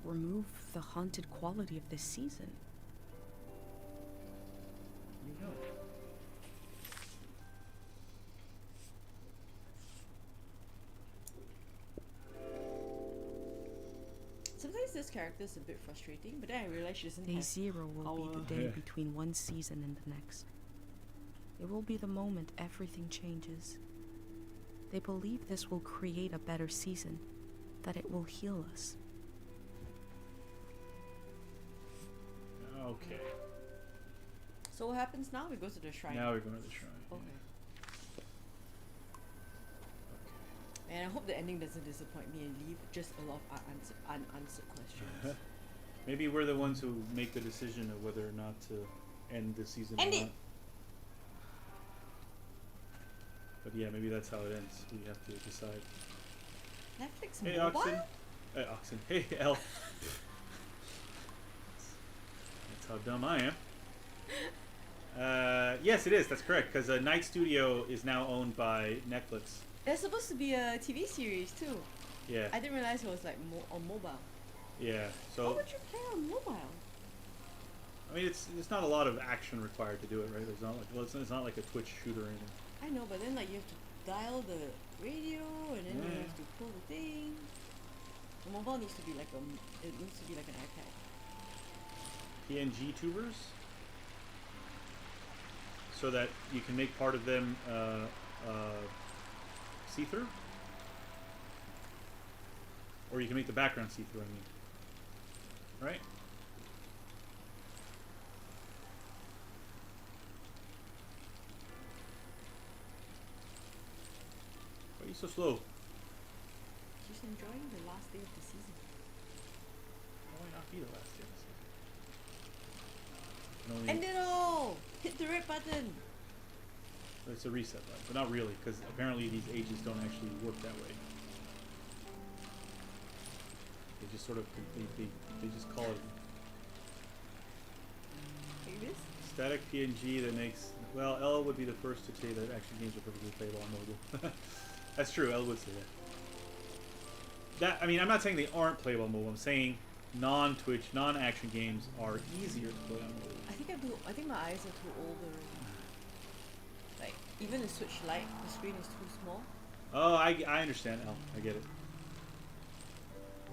remove the haunted quality of this season? You know. Sometimes this character is a bit frustrating, but then I realize she doesn't Day have Zero will be power. the day Yeah. between one season and the next. It will be the moment everything changes. They believe this will create a better season, that it will heal us. Okay. So what happens now? We go to the shrine. Now we're going to the shrine. Okay. Okay. And I hope the ending doesn't disappoint me and leave just a lot of unanswered questions. Maybe we're the ones who make the decision of whether or not to end the season End or it! not. But yeah, maybe that's how it ends. We have to decide. Netflix Hey, mobile? Oxen. Hey, Oxen. Hey, Elle. That's how dumb I am. Yes, it is. That's correct. Because Night Studio is now owned by Netflix. There's supposed to be a TV series too. Yeah. I didn't realize it was like on mobile. Yeah. Why So would you play on mobile? I mean, it's not a lot of action required to do it, right? It's not like it's not like a Twitch shooter or anything. I know, but then like you have to dial the radio and then you Yeah. have to pull the thing. The mobile needs to be like it needs to be like an iPad. PNG tubers, so that you can make part of them see-through, or you can make the background see-through. I mean, right? Why are you so slow? Just enjoying the last day of the season. Why would not be the last day of the season? Can only- End it all! Hit the red button! It's a reset button, but not really, because apparently these ages don't actually work that way. They just sort of they just call it Like this? static PNG that makes. Well, Elle would be the first to say that action games are perfectly playable on mobile. That's true. Elle would say that. I mean, I'm not saying they aren't playable on mobile. I'm saying non-Twitch, non-action games are easier to play on mobile. I think my eyes are too old already. Like even the Switch Lite, the screen is too small. Oh, I understand, Elle. I get it.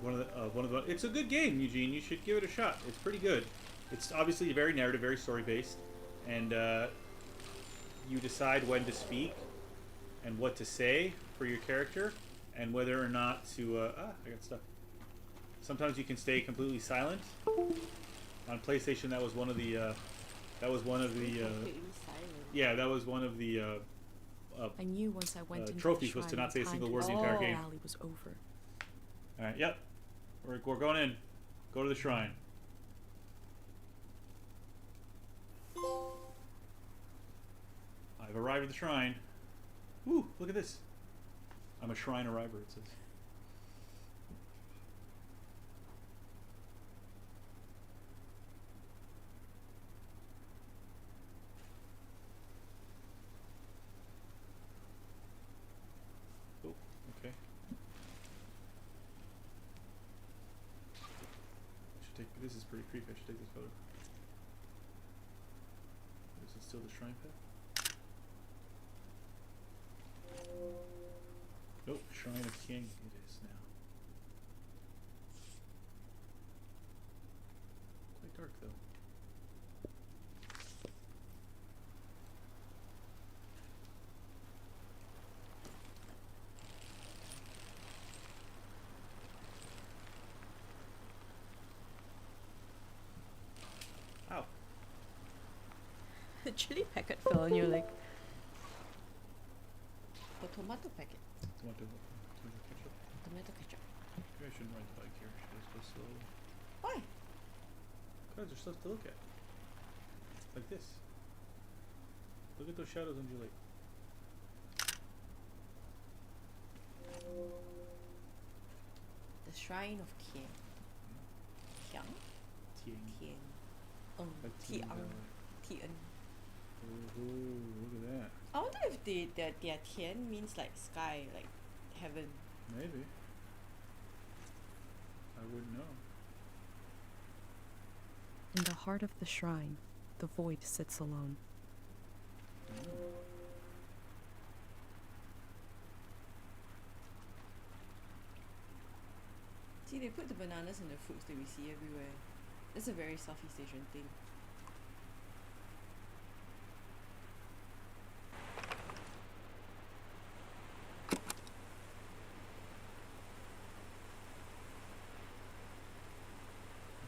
One of the. It's a good game, Eugene. You should give it a shot. It's pretty good. It's obviously very narrative, very story based, and you decide when to speak and what to say for your character, and whether or not to. I got stuck. Sometimes you can stay completely silent. On PlayStation, that was one of the. Completely silent. Yeah, that was one of the. I knew once I went into trophies the was to shrine, not say a time single to word the the entire game. valley was over. All right. Yep. We're going in. Go to the shrine. I've arrived at the shrine. Woo! Look at this. I'm a shrine arriver. It says. Oh, okay. This is pretty creepy. I should take this photo. Is it still the shrine pit? Nope, Shrine of Tieng it is now. Quite dark though. Ow. The chili packet fell on your leg. tomato packet. Tomato ketchup. Tomato ketchup. Maybe I shouldn't ride the bike here. Should I just go slow? Why? Because there's stuff to look at. Like this. Look at those shadows undulate. The Shrine of Tieng. Tieng? Tieng. Tieng. Like Tieng. Valley. Tieng. Oh, look at that. I wonder if their Tian means like sky, like heaven. Maybe. I wouldn't know. In the heart of the shrine, the void sits alone. See, they put the bananas and the fruits that we see everywhere. That's a very Southeast Asian thing.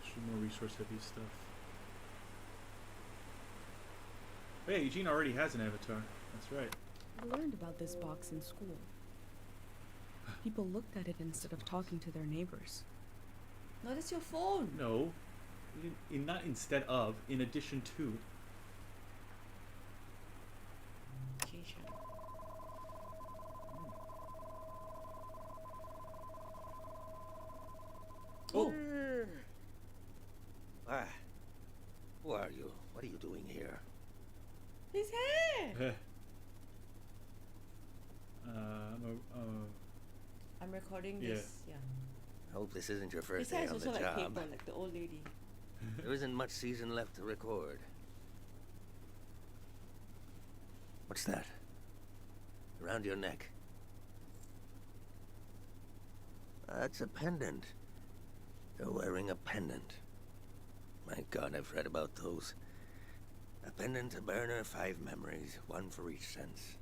Actually, more resource heavy stuff. Oh yeah, Eugene already has an avatar. That's right. I learned about this box in school. People looked at it instead of talking to their neighbors. No, that's your phone. No. Not instead of, in addition to. Chee. Oh! Ah. Who are you? What are you doing here? His hair! I'm recording this. Yeah. I hope this isn't your His first hair day is on also the like job. paper, like the old lady. There isn't much season left to record. What's that? Around your neck. That's a pendant. You're wearing a pendant. My God, I've read about those. A pendant, a burner, 5 memories, 1 for each sense.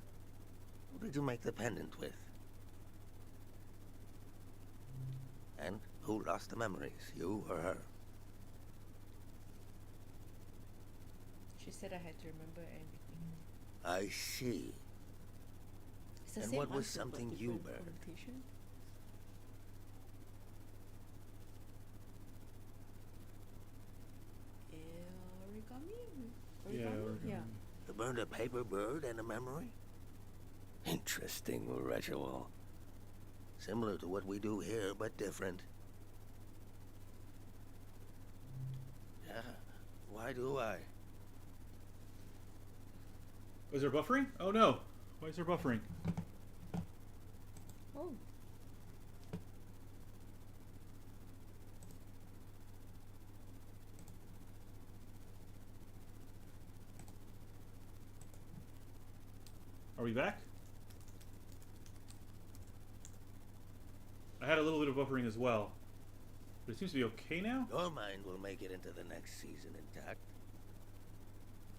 Who did you make the pendant with? And who lost the memories, you or her? She said I had to remember everything. I see. It's the And same what was answer, but something you different burned? connotation. Origami? Yeah, Yeah. You burned a paper bird and a memory? Interesting ritual. Similar to what we do here, but different. Yeah, why do I? Was there buffering? Oh no! Why is there buffering? Oh. Are we back? I had a little bit of buffering as well. But it seems to be okay now? Your mind will make it into the next season intact.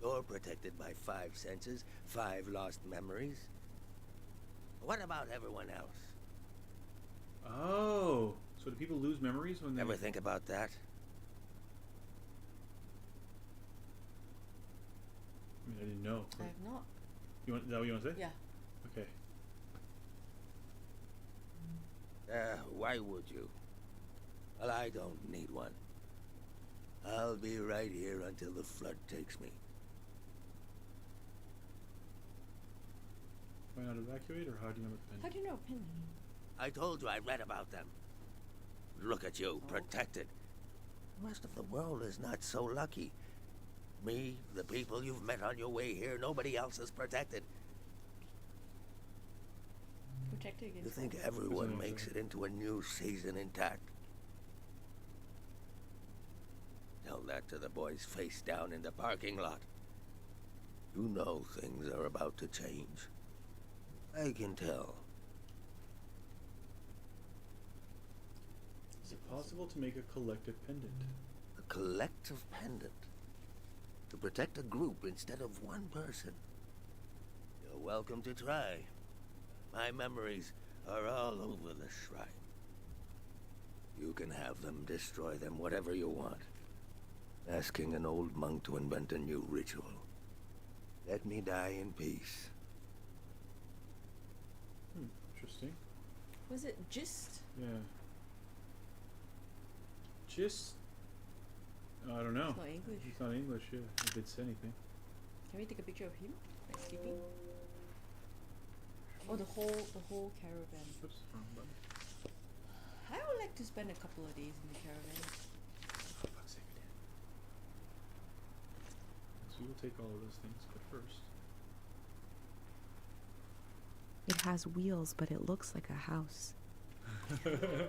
You're protected by 5 senses, 5 lost memories. What about everyone else? Oh. So do people lose memories when they... Ever think about that? I mean, I didn't know. I have not. Is that what you want to say? Yeah. Okay. Why would you? Well, I don't need one. I'll be right here until the flood takes me. Why not evacuate, or how do you know what How the do you know Penny? I told you I read about them. Look at you, protected. The rest of the world is not so lucky. Me, the people you've met on your way here, nobody else is protected. Protected You against think what? everyone That's what I'm makes saying. it into a new season intact? Tell that to the boys face down in the parking lot. You know things are about to change. I can tell. Is it possible to make a collective pendant? A collective pendant. To protect a group instead of one person. You're welcome to try. My memories are all over the shrine. You can have them, destroy them, whatever you want. Asking an old monk to invent a new ritual. Let me die in peace. Was it Gist? Yeah. Just. I don't know. It's not English. It's not English, yeah. If it's anything. Can we take a picture of him? Like sleeping? Oh, the whole caravan. Oops, wrong button. I would like to spend a couple of days in the caravan. For fuck's sake, Dan. So we will take all of those things, but first. It has wheels, but it looks like a house. Alright.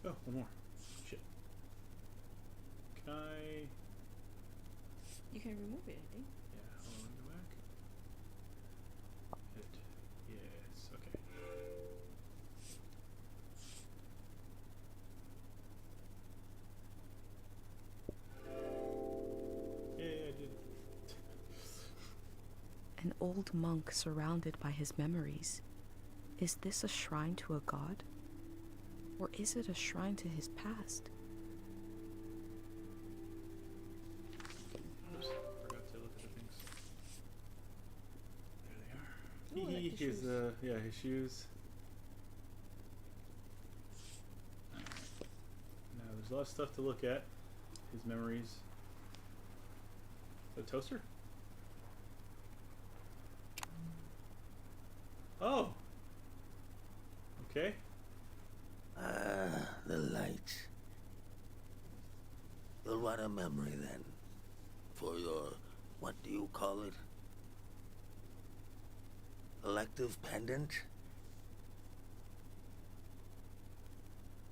Oh, one more. Shit. Can I? You can remove it, I think. Yeah, hold on, go back. Hit. Yes, okay. Yeah, I did it. An old monk surrounded by his memories. Is this a shrine to a god? Or is it a shrine to his past? Oops, forgot to look at the things. There they are. Ooh, I like the His, shoes. yeah, his shoes. Alright. Now, there's a lot of stuff to look at. His memories. The toaster? Oh! Okay. Ah, the lights. Well, what a memory then. For your, what do you call it? Elective pendant?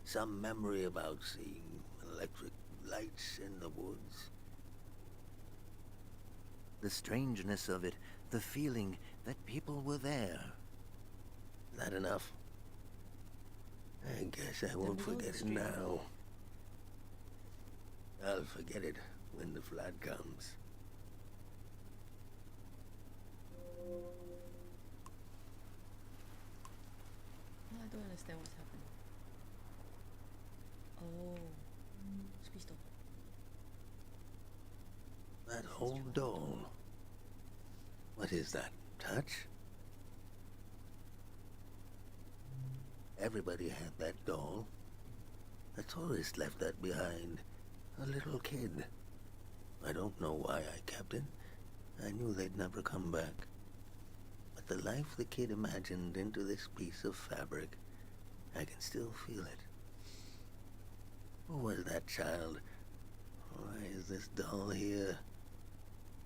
Some memory about seeing electric lights in the woods. The strangeness of it, the feeling that people were there. Not enough? I guess I won't middle of the forget it street. now. I'll forget it when the flood comes. No, I don't understand what's happening. Oh. Squeeze door. That old doll. What is that? Touch? Everybody had that doll. A tourist left that behind. A little kid. I don't know why I kept it. I knew they'd never come back. But the life the kid imagined into this piece of fabric, I can still feel it. Who was that child? Why is this doll here?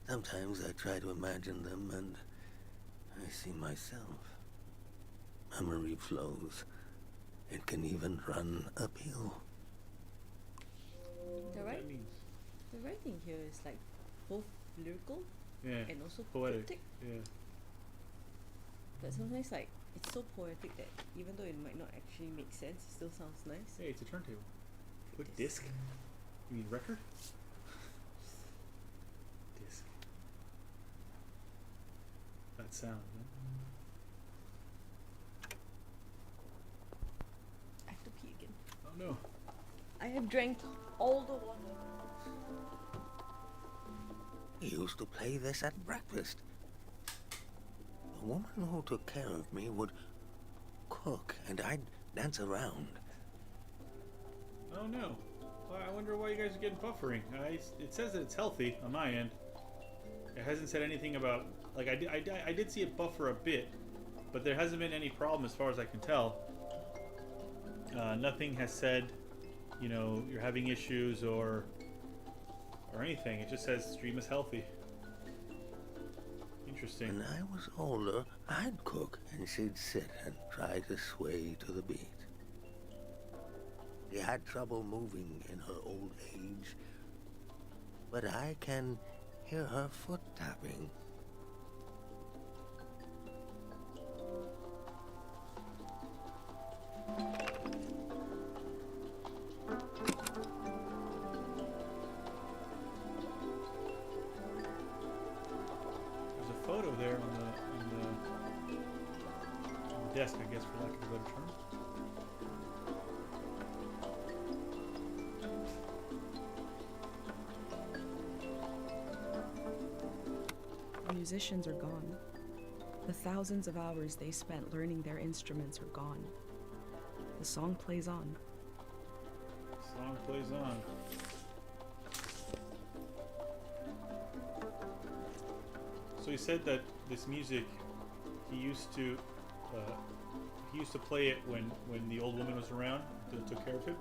Sometimes I try to imagine them and I see myself. Memory flows. It can even run uphill. The, That means. the writing here is like both lyrical Yeah. and also Poetic. cryptic. Yeah. But sometimes like it's so poetic that even though it might not actually make sense, it still sounds nice. Hey, it's a turntable. What disc? You mean record? Disc. That sound, man. I have to pee again. Oh no. I have drank all the water. We used to play this at breakfast. The woman who took care of me would cook and I'd dance around. Oh no. Well, I wonder why you guys are getting buffering. It says that it's healthy on my end. It hasn't said anything about, like, I did see it buffer a bit, but there hasn't been any problem as far as I can tell. Nothing has said, you know, you're having issues or anything. It just says stream is healthy. Interesting. When I was older, I'd cook and she'd sit and try to sway to the beat. She had trouble moving in her old age, but I can hear her foot tapping. There's a photo there on the desk, I guess, for lack of a better term. The musicians are gone. The thousands of hours they spent learning their instruments are gone. The song plays on. Song plays on. So he said that this music, he used to play it when the old woman was around that took care of him.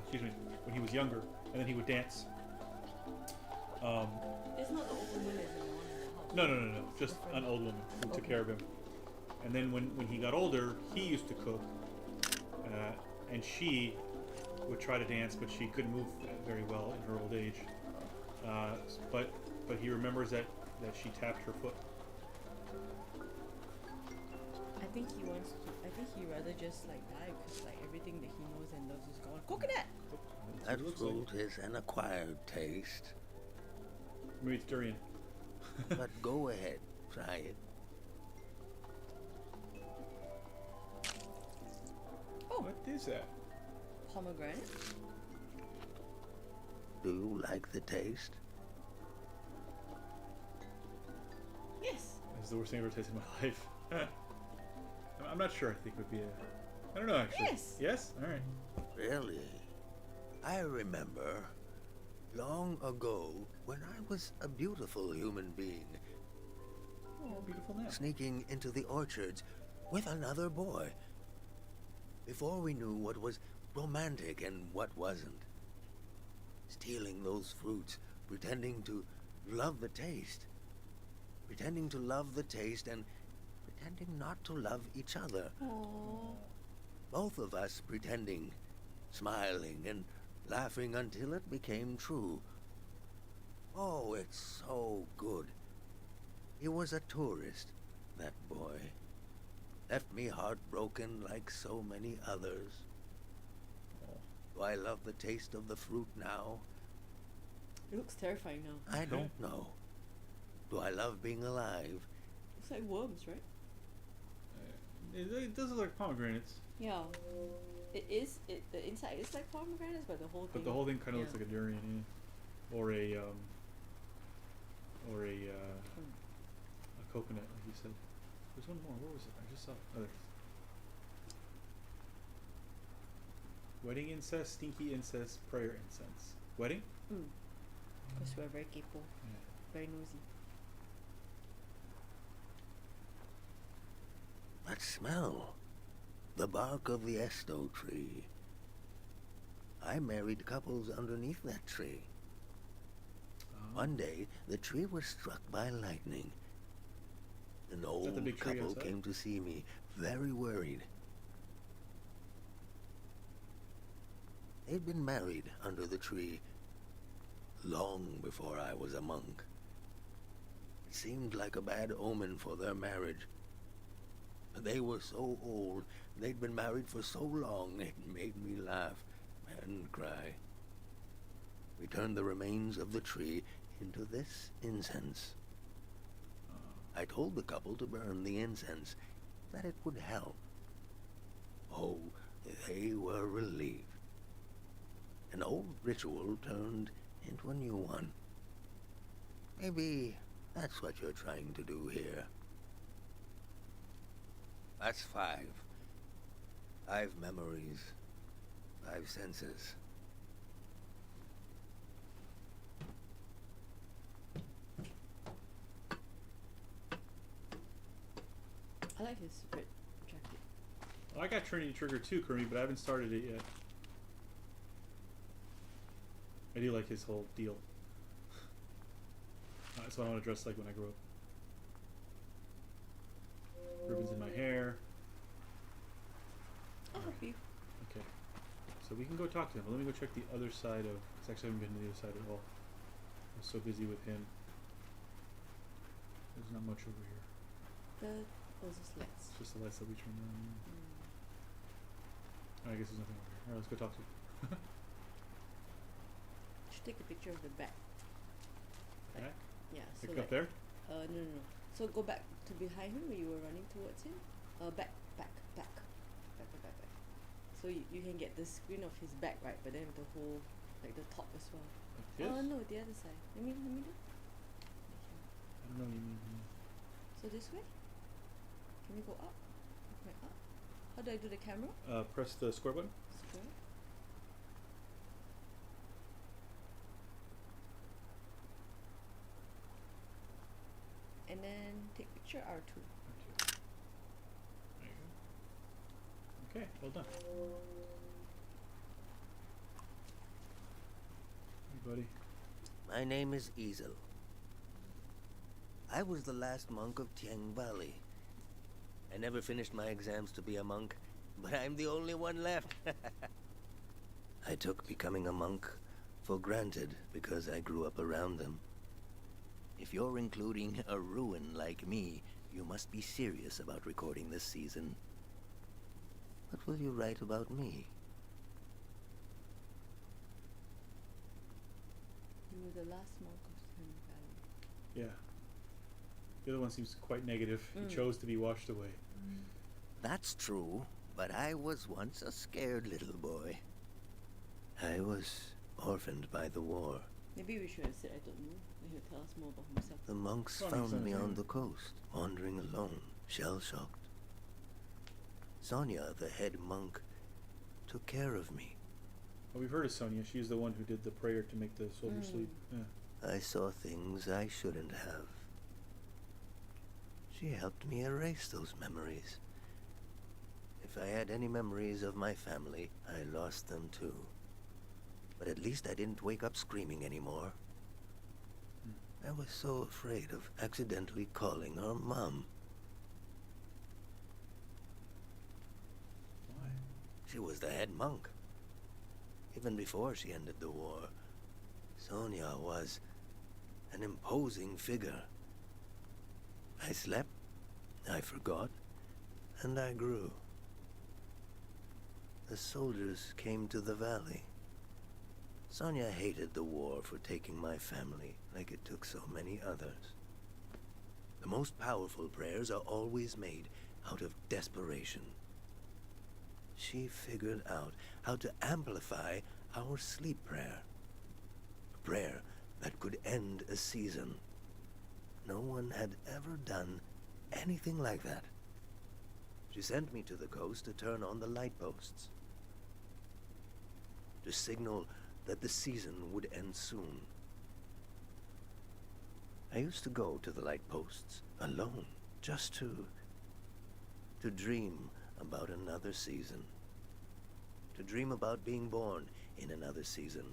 Excuse me, when he was younger, and then he would dance. It's not the old woman as in the one in the house. No. Just an old woman who took care of him. And then when he got older, he used to cook, and she would try to dance, but she couldn't move very well in her old age. But he remembers that she tapped her foot. I think he wants to. I think he rather just like die because like everything that he knows and loves is gone. Coconut. That fruit is an acquired taste. Maybe it's durian. But go ahead, try it. Oh, What is that? pomegranate. Do you like the taste? Yes. It's the worst thing I've ever tasted in my life. I'm not sure. I think it would be a. I don't know actually. Yes. Yes. All right. Really? I remember long ago when I was a beautiful human being Oh, beautiful now. sneaking into the orchards with another boy. Before we knew what was romantic and what wasn't. Stealing those fruits, pretending to love the taste. Pretending to love the taste and pretending not to love each other. Aww. Both of us pretending, smiling and laughing until it became true. Oh, it's so good. He was a tourist, that boy. Left me heartbroken like so many others. Do I love the taste of the fruit now? It looks terrifying now. I don't know. Do I love being alive? Looks like worms, right? It does look like pomegranates, Yeah. It is. The inside is like pomegranates, but the whole thing. but the whole thing kind of yeah. looks like a durian, yeah. or a coconut, like you said. There's one more. Where was it? I just saw it. Oh, there it is. Wedding incest, stinky incest, prayer incense. Wedding? Because we're very capable, Yeah. very nosy. That smell. The bark of the esto tree. I married couples underneath that tree. One day, the tree was struck by lightning. An that old the big tree couple outside? came to see me, very worried. They'd been married under the tree long before I was a monk. It seemed like a bad omen for their marriage. They were so old, they'd been married for so long, it made me laugh and cry. We turned the remains of the tree into this incense. I told the couple to burn the incense, that it would help. Oh, they were relieved. An old ritual turned into a new one. Maybe that's what you're trying to do here. That's 5. 5 memories, 5 senses. I like his red jacket. Well, I got Trinity Trigger too, Kermie, but I haven't started it yet. I do like his whole deal. That's what I want to dress like when I grow up. Ribbons in my hair. I'll help you. Okay. So we can go talk to him. But let me go check the other side of... I actually haven't been to the other side at all. I was so busy with him. There's not much over here. Just lights. It's just the lights that we turned on. Yeah. Oh, I guess there's nothing over here. Alright, let's go talk to you. Should take a picture of the back. Back? Yeah. Like So up there? No. So go back to behind him where you were running towards him. Back. So you can get the screen of his back, right? But then the whole, like the top as well. Like this? Oh no, the other side. Let me do. I don't know what you mean. So this way? Can we go up? Okay, up. How do I do the camera? Press the square button. Square. And then take picture R2. There you go. Okay, well done. Hey, buddy. My name is Easel. I was the last monk of Tieng Valley. I never finished my exams to be a monk, but I'm the only one left. I took becoming a monk for granted because I grew up around them. If you're including a ruin like me, you must be serious about recording this season. What will you write about me? You were the last monk of Tieng Valley. Yeah. The other one seems quite negative. He chose to be washed away. That's true, but I was once a scared little boy. I was orphaned by the war. Maybe we should have said I don't know. Then he'll tell us more about himself. The monks Well, found makes me sense, on yeah. the coast, wandering alone, shell-shocked. Sonia, the head monk, took care of me. Well, we've heard of Sonia. She's the one who did the prayer to make the soldiers sleep. Yeah. I saw things I shouldn't have. She helped me erase those memories. If I had any memories of my family, I lost them too. But at least I didn't wake up screaming anymore. I was so afraid of accidentally calling her Mom. Why? She was the head monk. Even before she ended the war, Sonia was an imposing figure. I slept, I forgot, and I grew. The soldiers came to the valley. Sonia hated the war for taking my family like it took so many others. The most powerful prayers are always made out of desperation. She figured out how to amplify our sleep prayer. A prayer that could end a season. No one had ever done anything like that. She sent me to the coast to turn on the light posts, to signal that the season would end soon. I used to go to the light posts alone, just to dream about another season. To dream about being born in another season.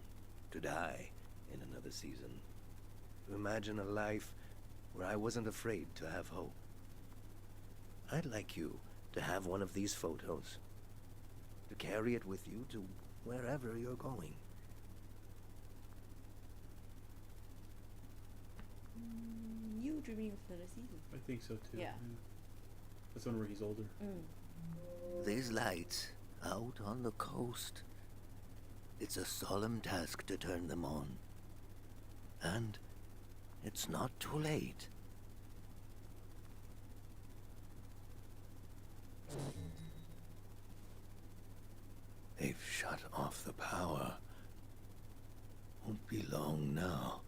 To die in another season. To imagine a life where I wasn't afraid to have hope. I'd like you to have one of these photos. To carry it with you to wherever you're going. You dreaming of another season? I think so too. Yeah. That's the one where he's older. These lights out on the coast. It's a solemn task to turn them on. And it's not too late. They've shut off the power. Won't be long now.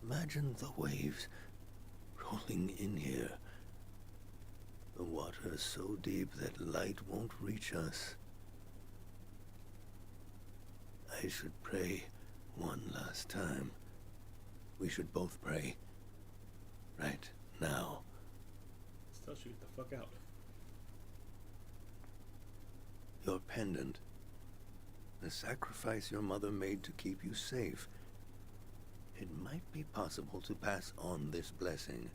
Imagine the waves rolling in here. The water is so deep that light won't reach us. I should pray one last time. We should both pray. Right now. Still should get the fuck out. Your pendant. The sacrifice your mother made to keep you safe. It might be possible to pass on this blessing.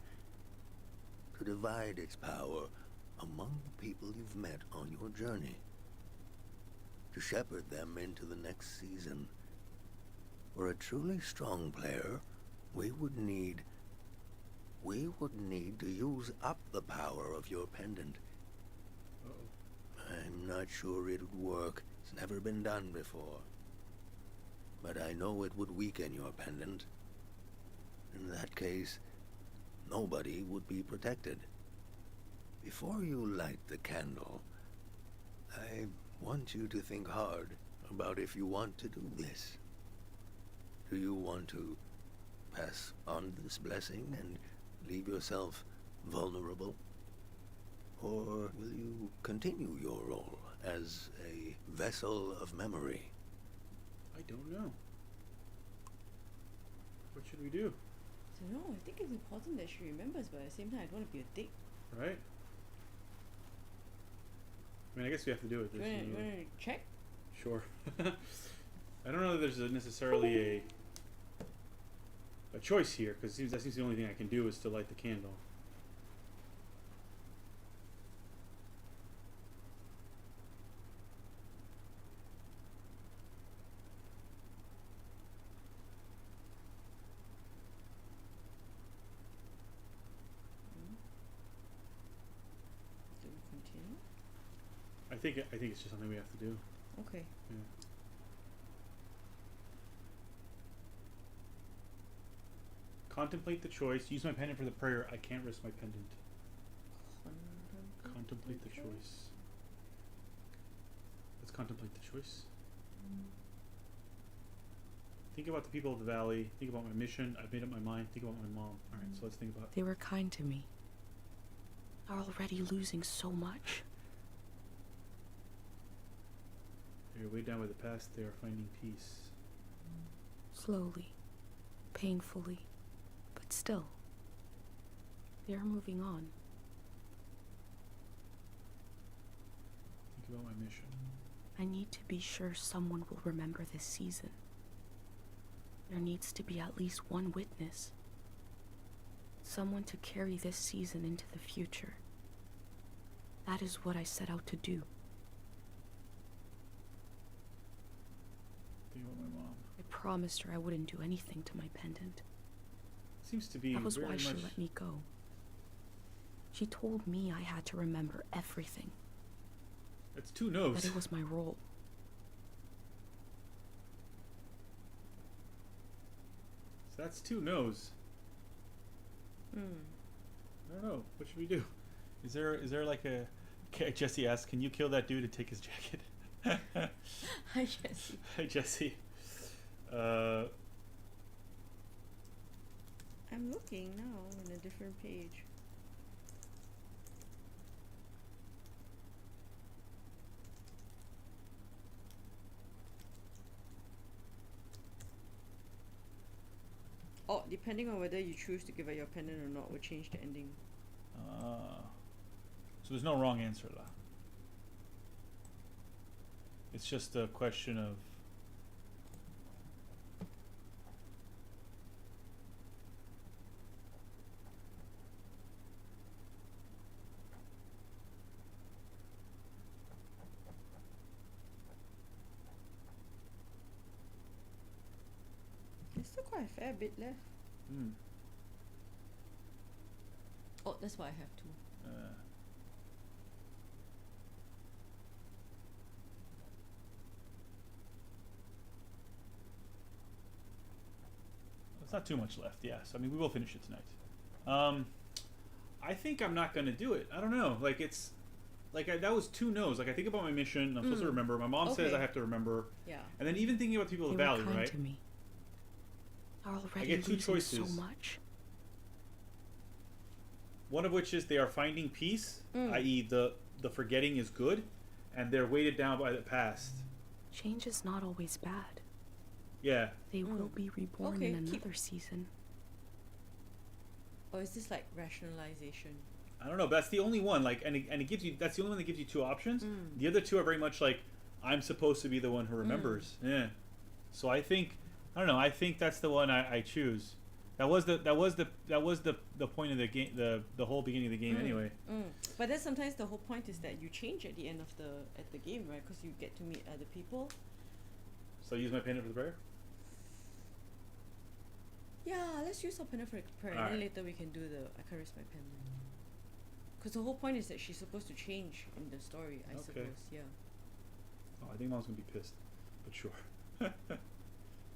To divide its power among the people you've met on your journey. To shepherd them into the next season. For a truly strong player, we would need we would need to use up the power of your pendant. Uh-oh. I'm not sure it would work. It's never been done before. But I know it would weaken your pendant. In that case, nobody would be protected. Before you light the candle, I want you to think hard about if you want to do this. Do you want to pass on this blessing and leave yourself vulnerable? Or will you continue your role as a vessel of memory? I don't know. What should we do? I don't know. I think it's important that she remembers, but at the same time, I don't want to be a dick. Right? I mean, I guess we have to do it. You want to check? Sure. I don't know that there's necessarily a choice here, because that seems the only thing I can do is to light the candle. Do we continue? I think it's just something we have to do. Okay. Yeah. Contemplate the choice. Use my pendant for the prayer. I can't risk my pendant. Contemplate the choice. Let's contemplate the choice. Think about the people of the valley. Think about my mission. I've made up my mind. Think about my mom. All right, so let's think about. They were kind to me. Are already losing so much. They're way down by the past. They are finding peace. Slowly, painfully, but still. They are moving on. Think about my mission. I need to be sure someone will remember this season. There needs to be at least one witness. Someone to carry this season into the future. That is what I set out to do. Think about my mom. I promised her I wouldn't do anything to my pendant. Seems to be That was very why she much. let me go. She told me I had to remember everything. It's two no's. That it was my role. So that's two no's. Hmm. I don't know. What should we do? Is there like a? Jesse asks, "Can you kill that dude and take his jacket?" Hi, Jesse. Hi, Jesse. I'm looking now on a different page. Oh, depending on whether you choose to give her your pendant or not will change the ending. So there's no wrong answer though. It's just a question of. There's still quite a fair bit left. Hmm. Oh, that's why I have two. It's not too much left. Yes, I mean we will finish it tonight. I think I'm not gonna do it. I don't know. Like it's, that was two no's. Like I think about my mission. I'm supposed to remember. My mom says Okay. I have to remember. Yeah. And then even thinking about the people They of the were valley, kind right? to me. Are already get two losing choices. so much. One of which is they are finding peace, i.e. the forgetting is good, and they're weighted down by the past. Change is not always bad. Yeah. They will be reborn Okay, in keep- another season. Or is this like rationalization? I don't know. But that's the only one. Like, and it gives you. That's the only one that gives you two options. The other two are very much like, I'm supposed to be the one who remembers. Yeah. So I think, I don't know. I think that's the one I choose. That was the point of the game. The whole beginning of the game anyway. But then sometimes the whole point is that you change at the end of the game, right? Because you get to meet other people. So use my pendant for the prayer. Yeah, let's use our pendant for a prayer, and then Alright. later we can do the I can't risk my pendant. Because the whole point is that she's supposed to change in the story, I Okay. suppose. Yeah. Oh, I think Mom's gonna be pissed, but sure.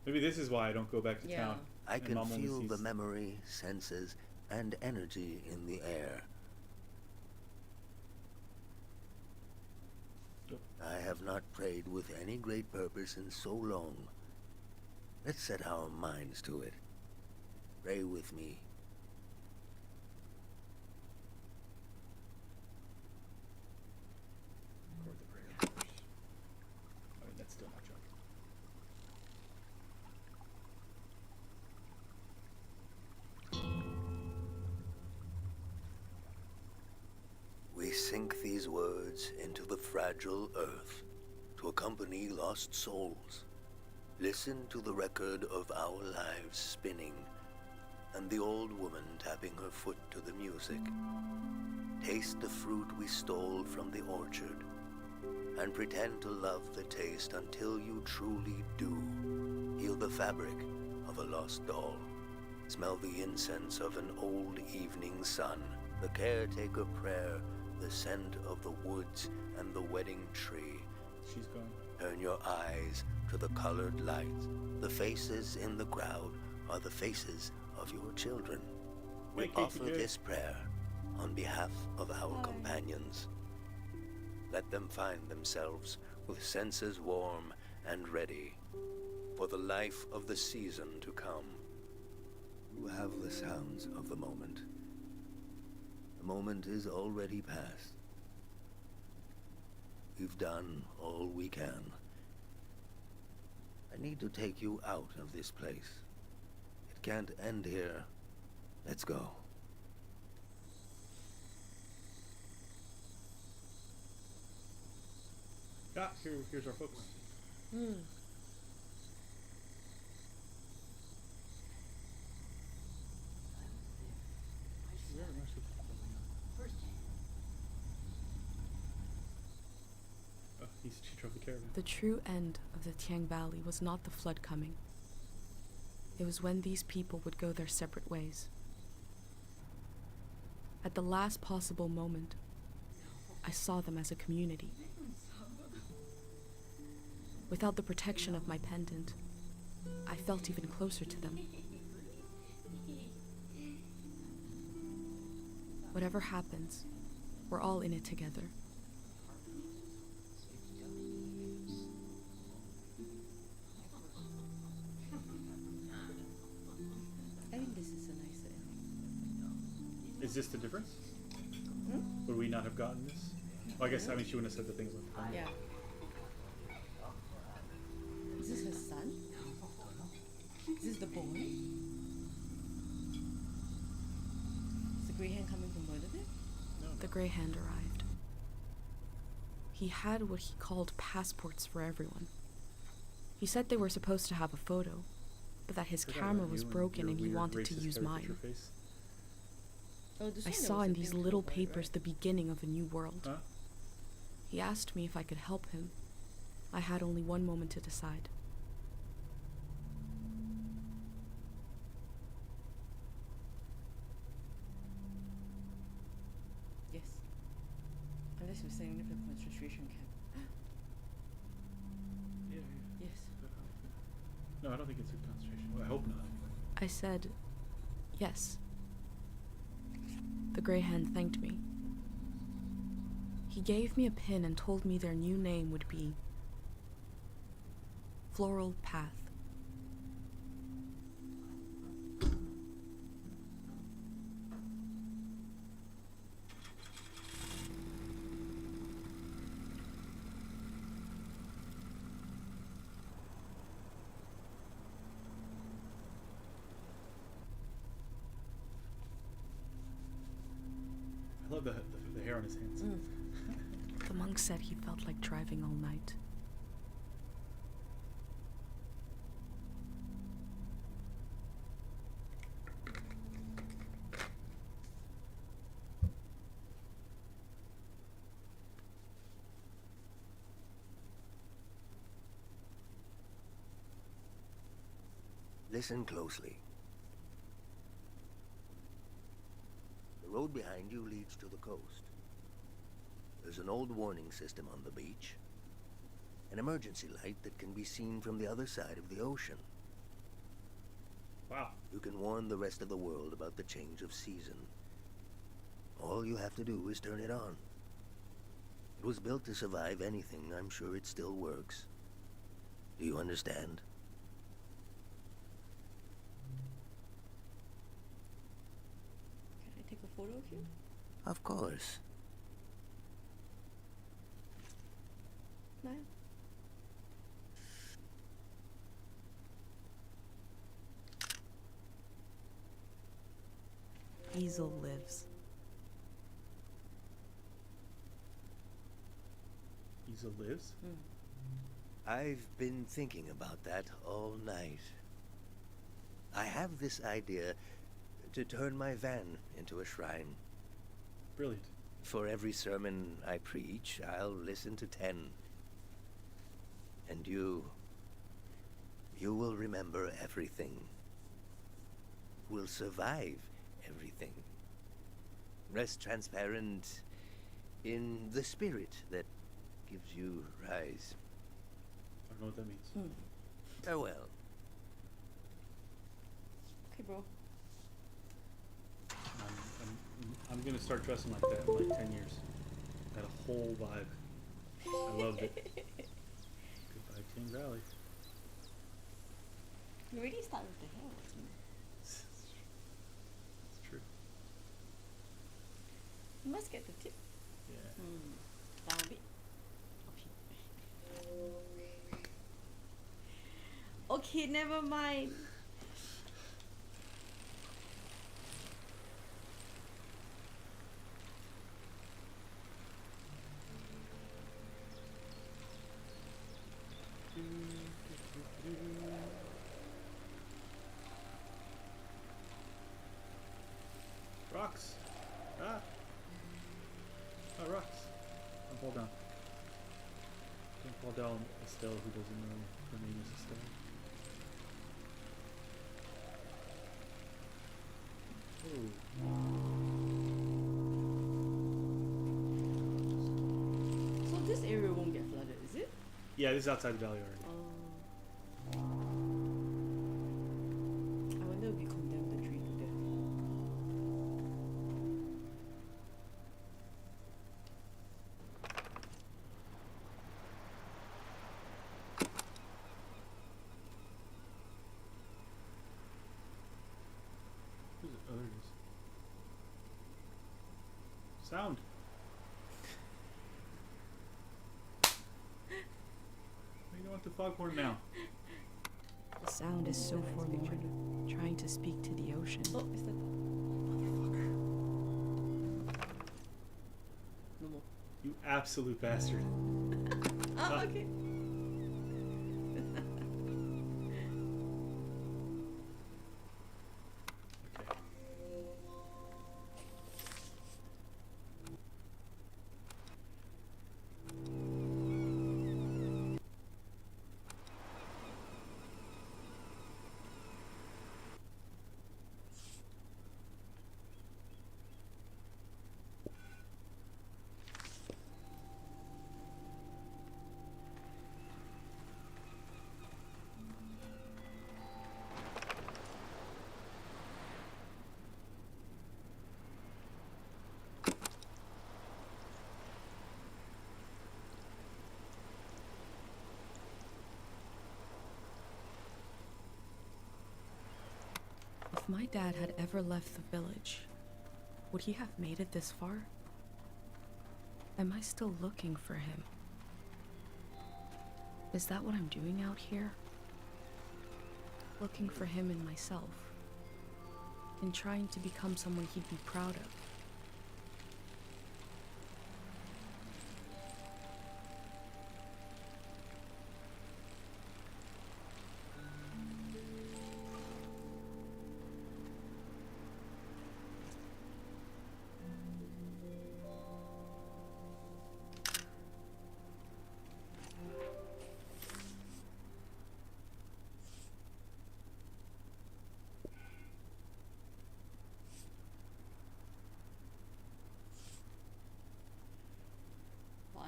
Maybe this is why I don't go back to Yeah. town. I And can Mom only feel the sees- memory, senses, and energy in the air. Yep. I have not prayed with any great purpose in so long. Let's set our minds to it. Pray with me. Record the prayer first. I mean, that's still my job. We sink these words into the fragile earth to accompany lost souls. Listen to the record of our lives spinning and the old woman tapping her foot to the music. Taste the fruit we stole from the orchard and pretend to love the taste until you truly do. Feel the fabric of a lost doll. Smell the incense of an old evening sun, the caretaker prayer, the scent of the woods and the wedding tree. She's gone. Turn your eyes to the colored lights. The faces in the crowd are the faces of your children. We Hey, Katie offer J. this prayer on behalf of our companions. Let them find themselves with senses warm and ready for the life of the season to come. You have the sounds of the moment. The moment is already past. We've done all we can. I need to take you out of this place. It can't end here. Let's go. Ah, here's our folks. Hmm. Oh, she drove the caravan. The true end of the Tieng Valley was not the flood coming. It was when these people would go their separate ways. At the last possible moment, I saw them as a community. Without the protection of my pendant, I felt even closer to them. Whatever happens, we're all in it together. I think this is a nicer ending. Is this the difference? Hmm? Would we not have gotten this? Well, I guess, I mean, she wouldn't have said the things like that. Yeah. Is this her son? Is this the boy? Is the grey hand coming from Bernadette? The Grey Hand arrived. He had what he called passports for everyone. He said they were supposed to have a photo, but that his Forgot camera about was you and broken your and he weird wanted to racist use caricature mine. face. Oh, this I one there saw was in a these thing with little the boy, papers right? the beginning of a new world. Huh? He asked me if I could help him. I had only one moment to decide. Yes. Unless we're sending them to the concentration camp. Yeah, Yes. No, I don't think it's a concentration. Well, I hope not. I said, yes. The Grey Hand thanked me. He gave me a pin and told me their new name would be Floral Path. I love the hair on his hands. Mm. The monk said he felt like driving all night. Listen closely. road behind you leads to the coast. There's an old warning system on the beach. An emergency light that can be seen from the other side of the ocean. Wow. You can warn the rest of the world about the change of season. All you have to do is turn it on. It was built to survive anything. I'm sure it still works. Do you understand? Can I take a photo of you? Of course. No. Easel lives. Easel lives? I've been thinking about that all night. I have this idea to turn my van into a shrine. Brilliant. For every sermon I preach, I'll listen to 10. And you will remember everything. Will survive everything. Rest transparent in the spirit that gives you rise. I don't know what that means. Farewell. Okay, bro. I'm gonna start dressing like that in like 10 years. That whole vibe. I loved it. Goodbye, Tieng Valley. You already started with the hair. It's true. You must get the tip. Yeah. Down a bit. Okay, never mind. Rocks! Ah! Oh, rocks! Don't fall down. Don't fall down, Estelle, who doesn't know her name is Estelle. So this area won't get flooded, is it? Yeah, this is outside the valley already. I wonder if we condemn the tree to death. Who's it? Oh, there it is. Sound! We don't want the foghorn now. The sound is so forlorn, trying to speak to the ocean. Oh, is that no more. You absolute bastard. Oh, okay. Okay. If my dad had ever left the village, would he have made it this far? Am I still looking for him? Is that what I'm doing out here? Looking for him in myself, and trying to become someone he'd be proud of.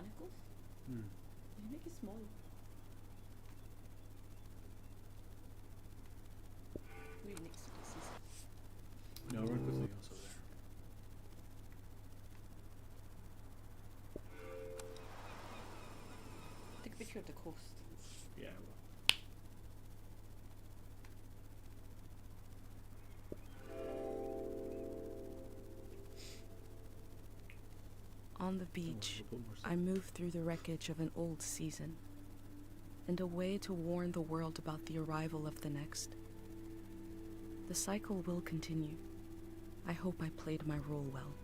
barnacles. Hmm. You make it smaller. Wait next to the season. No, we're going to put something else over there. Take a picture of the coast. Yeah, I will. On the beach, we'll put more stuff. I move through the wreckage of an old season, and a way to warn the world about the arrival of the next. The cycle will continue. I hope I played my role well.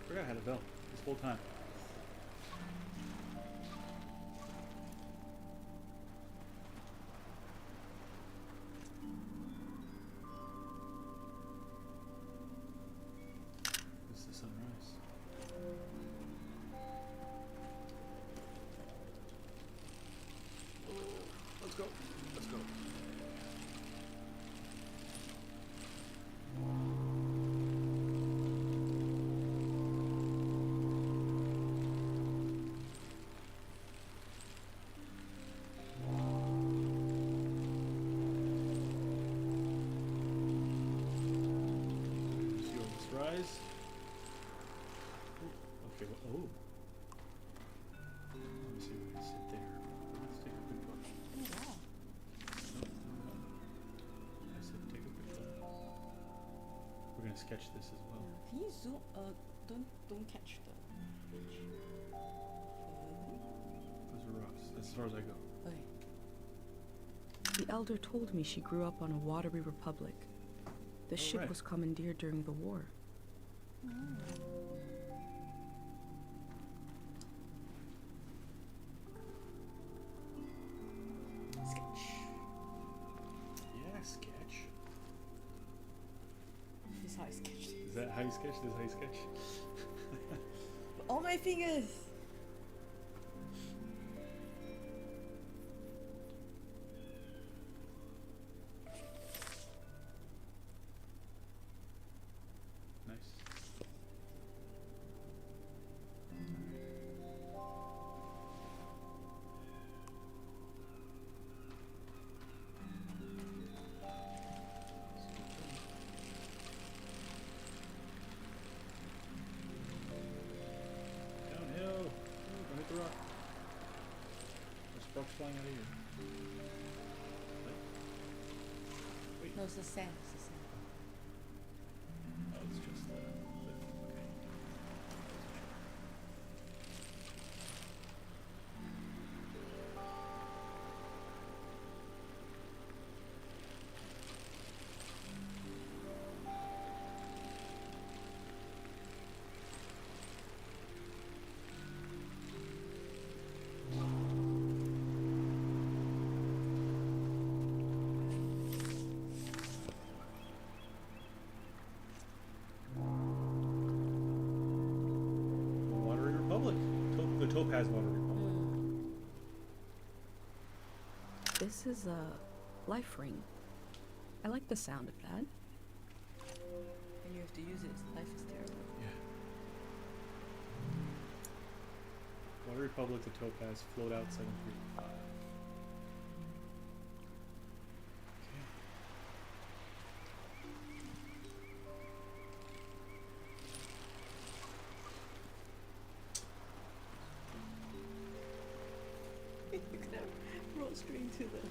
Forgot I had a bell this whole time. This is the sunrise. Let's go. Let's go. See this rise. Okay, well, oh. Let me see if we can sit there. Let's take a quick look. Oh wow. I said take a quick look. We're gonna sketch this as well. Can you zoom? Don't catch the beach. Those are rocks. That's as far as I go. Okay. The elder told me she grew up on a watery republic. The ship right. was commandeered during the war. Sketch. Yeah, sketch. This is how I sketch. Is that how you sketch? This is how you sketch? All my fingers. Nice. Downhill. Oh, don't hit the rock. There's sparks flying out of here. What? Wait. No, it's the sand. It's the sand. Oh, it's just the okay. Watery Republic. The Topaz Watery Republic. This is a life ring. I like the sound of that. And you have to use it. Life is terrible. Yeah. Water Republic, the Topaz, float out 735. Okay. You could have brought string to the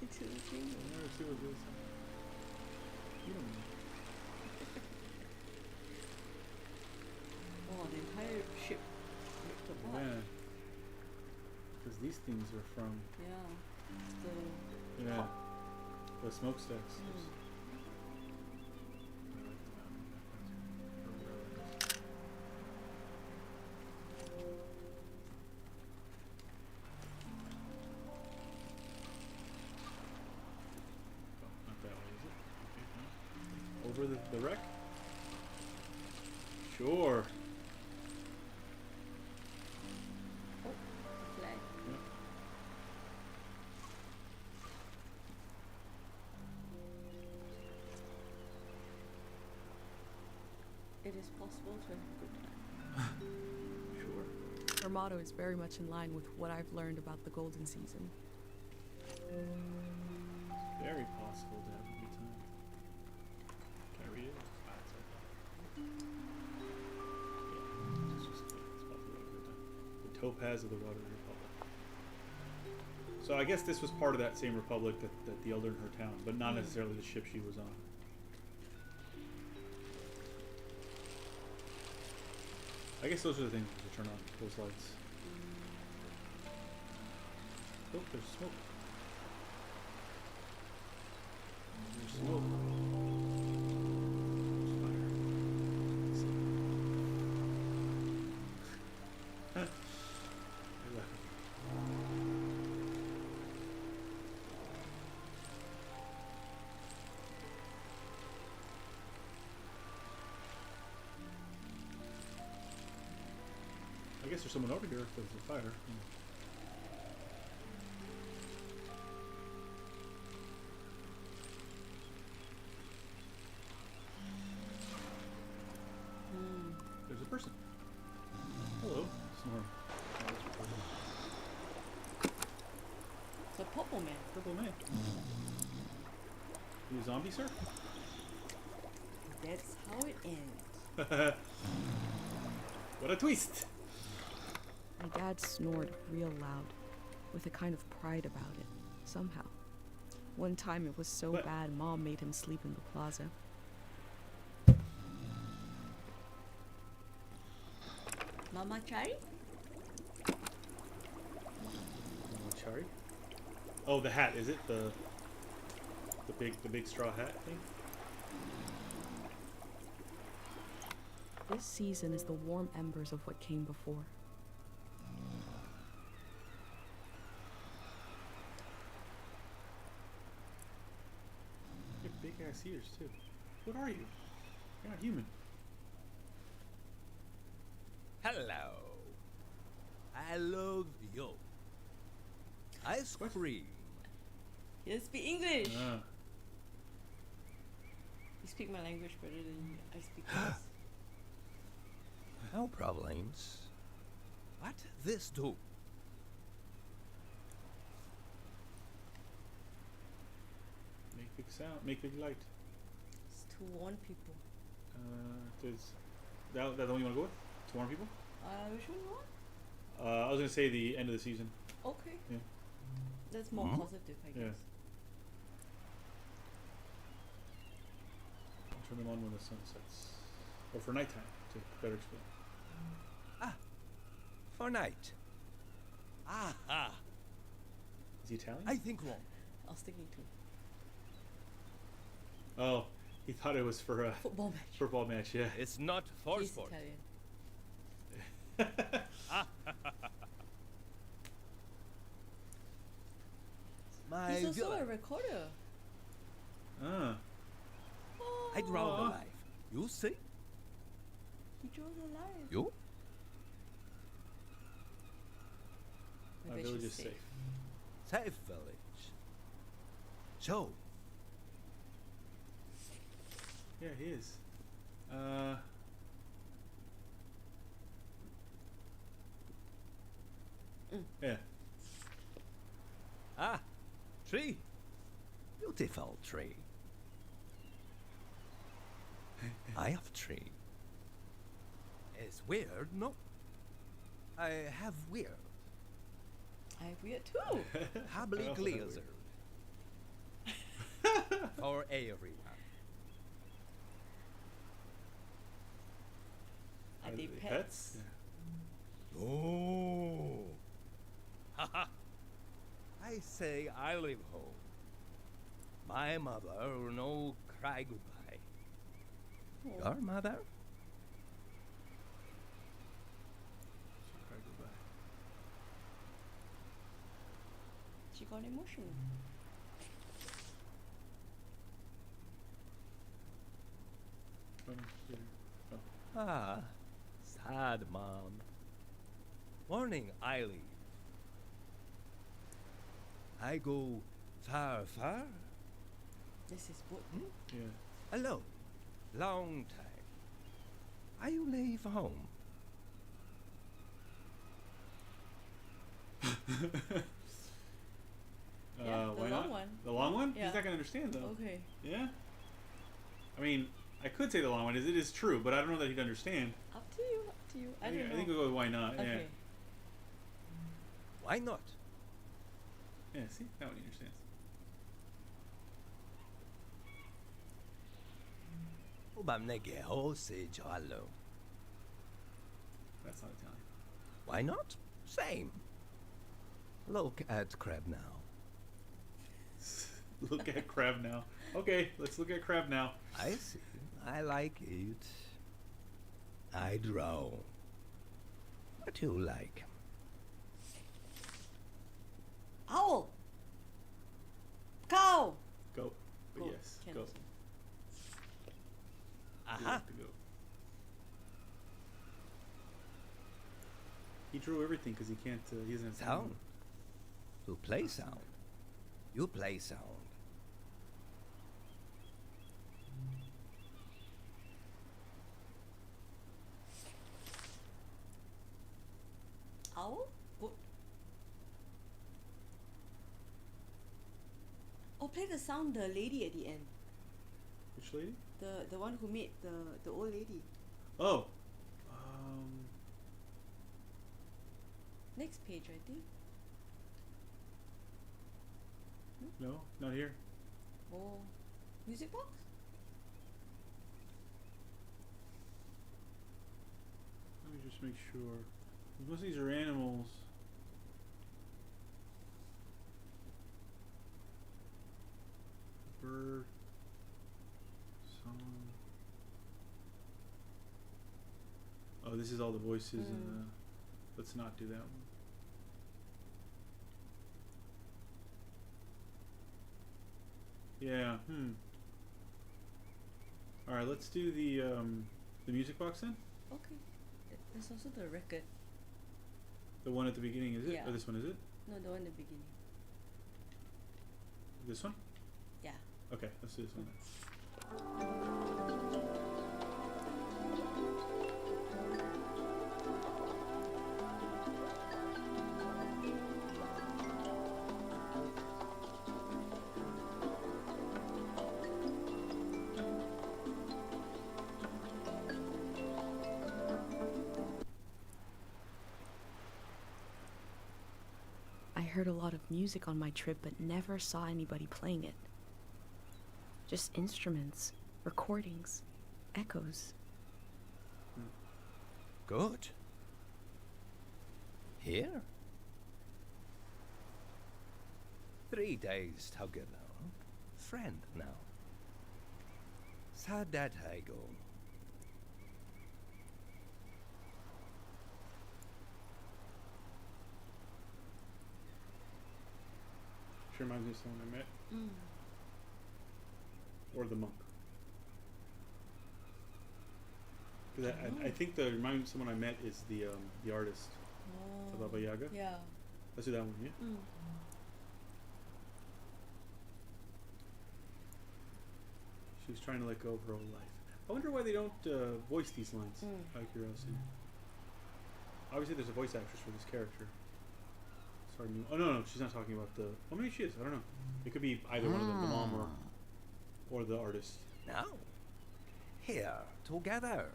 into the thing. I'll never see what this is. You don't know. Oh, the entire ship ripped apart. Yeah. Because these things are from, Yeah. It's the yeah, the smokestacks. Mm. Not that way, is it? Okay, fine. Over the wreck? Sure. it is possible to have a good time. Sure. Her motto is very much in line with what I've learned about the Golden Season. It's very possible to have a good time. Can I read it? Ah, it's okay. Yeah, it's possible to have a good time. The topaz of the Water Republic. So I guess this was part of that same republic that the Elder in her town, but not necessarily the ship she was on. I guess those are the things to turn on, those lights. Oh, there's smoke. There's smoke. There's fire. I guess there's someone over here if there's a fire. There's a person. Hello, Snorri. It's a purple man. Purple man. You a zombie, sir? That's how it ends. What a twist! My dad snored real loud, with a kind of pride about it, somehow. One time it was so What? bad, Mom made him sleep in the plaza. Mama Chari? Chari? Oh, the hat, is it? The big straw hat thing? This season is the warm embers of what came before. You have big ass ears too. What are you? You're not human. Hello. I love you. Ice cream. You speak English. Ah. You speak my language better than I speak yours. No problems. What this do? Make big sound. Make big light. It's to warn people. There's that the one you want to go with? To warn people? Which one you want? I was gonna say the end of the season. Okay. Yeah. That's more positive, I Yeah. guess. I'll turn them on when the sun sets, or for nighttime to better explain. For night. Ah. Is he Italian? I think wrong. I was thinking too. Oh, he thought it was for a Football match. football match. Yeah. It's not for He's sport. Italian. My He's also a villain. recorder. Ah. I draw the Aw. life. You see? He draws a line. You? My Maybe I village should is save. safe. Safe village. So, Yeah, he is. Yeah. tree. Beautiful tree. I have tree. It's weird, no? I have weird. I have weird too. Hubbly I also have glazed. For everyone. Are they pets? Yeah. Oh. Haha. I say I live home. My mother no cry goodbye. Oh. Your mother? Cry goodbye. She got emotional. Oh, no, here. Oh. Ah, sad mom. Morning I leave. I go far, far. This is wood. Yeah. Alone. Long time. I leave home. Yeah, the why long not? one. The long one? Yeah. He's not gonna understand though. Okay. Yeah. I mean, I could say the long one is it is true, but I don't know that he'd understand. Up to you. Up to you. I don't know. think we'll go with why not. Okay. Why not? Yeah. Yeah. See, that one he understands. That's not Italian. Why not? Same. Look at Crab now. Look at crab now. Okay, let's look at crab now. I see. I like it. I draw. What you like? Owl. Cow. Go. But Go. yes, Can go. also. You Aha. have to go. He drew everything because he can't. He doesn't have Sound. To play sound. You play sound. Owl? Good. Oh, play the sound, the lady at the end. Which lady? The one who made the old lady. Oh. Next page, I think. No, not here. Oh, music box? Let me just make sure. Most of these are animals. Bird. Song. Oh, this is all the voices and the. Let's not do that one. Yeah. All right. Let's do the music box then. Okay. There's also the record. The one at the beginning, is it? Yeah. Or this one, is it? No, the one in the beginning. This one? Yeah. Okay, let's do this one then. I heard a lot of music on my trip, but never saw anybody playing it. Just instruments, recordings, echoes. Good. Here? 3 days together. Friend now. Sad that I go. She reminds me of someone I met. Or the monk. 'Cause I think the remind me of someone I met is the artist. Oh. The Baba Yaga. Yeah. Let's do that one, yeah? She was trying to let go of her old life. I wonder why they don't voice these lines. Out of curiosity. Obviously, there's a voice actress for this character. Sorry, oh no, she's not talking about the. Oh, maybe she is. I don't know. It could be either one of them, the mom or the artist. Now, here, together,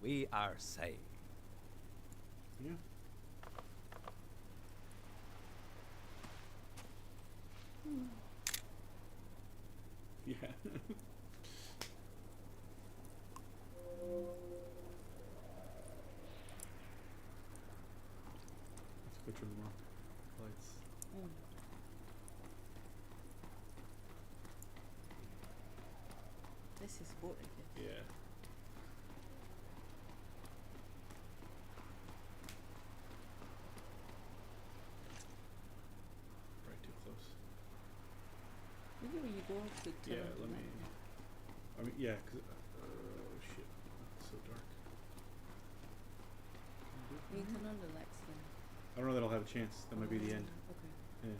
we are safe. Yeah. Yeah. Let's go to the monk. Lights. This is boat, I guess. Yeah. Right, too close. Maybe when you go to turn Yeah, on the let me. light. I mean, yeah, cause oh shit, it's so dark. When you turn on the lights, then. I don't know that I'll have a chance. That might be the end. Okay. Yeah.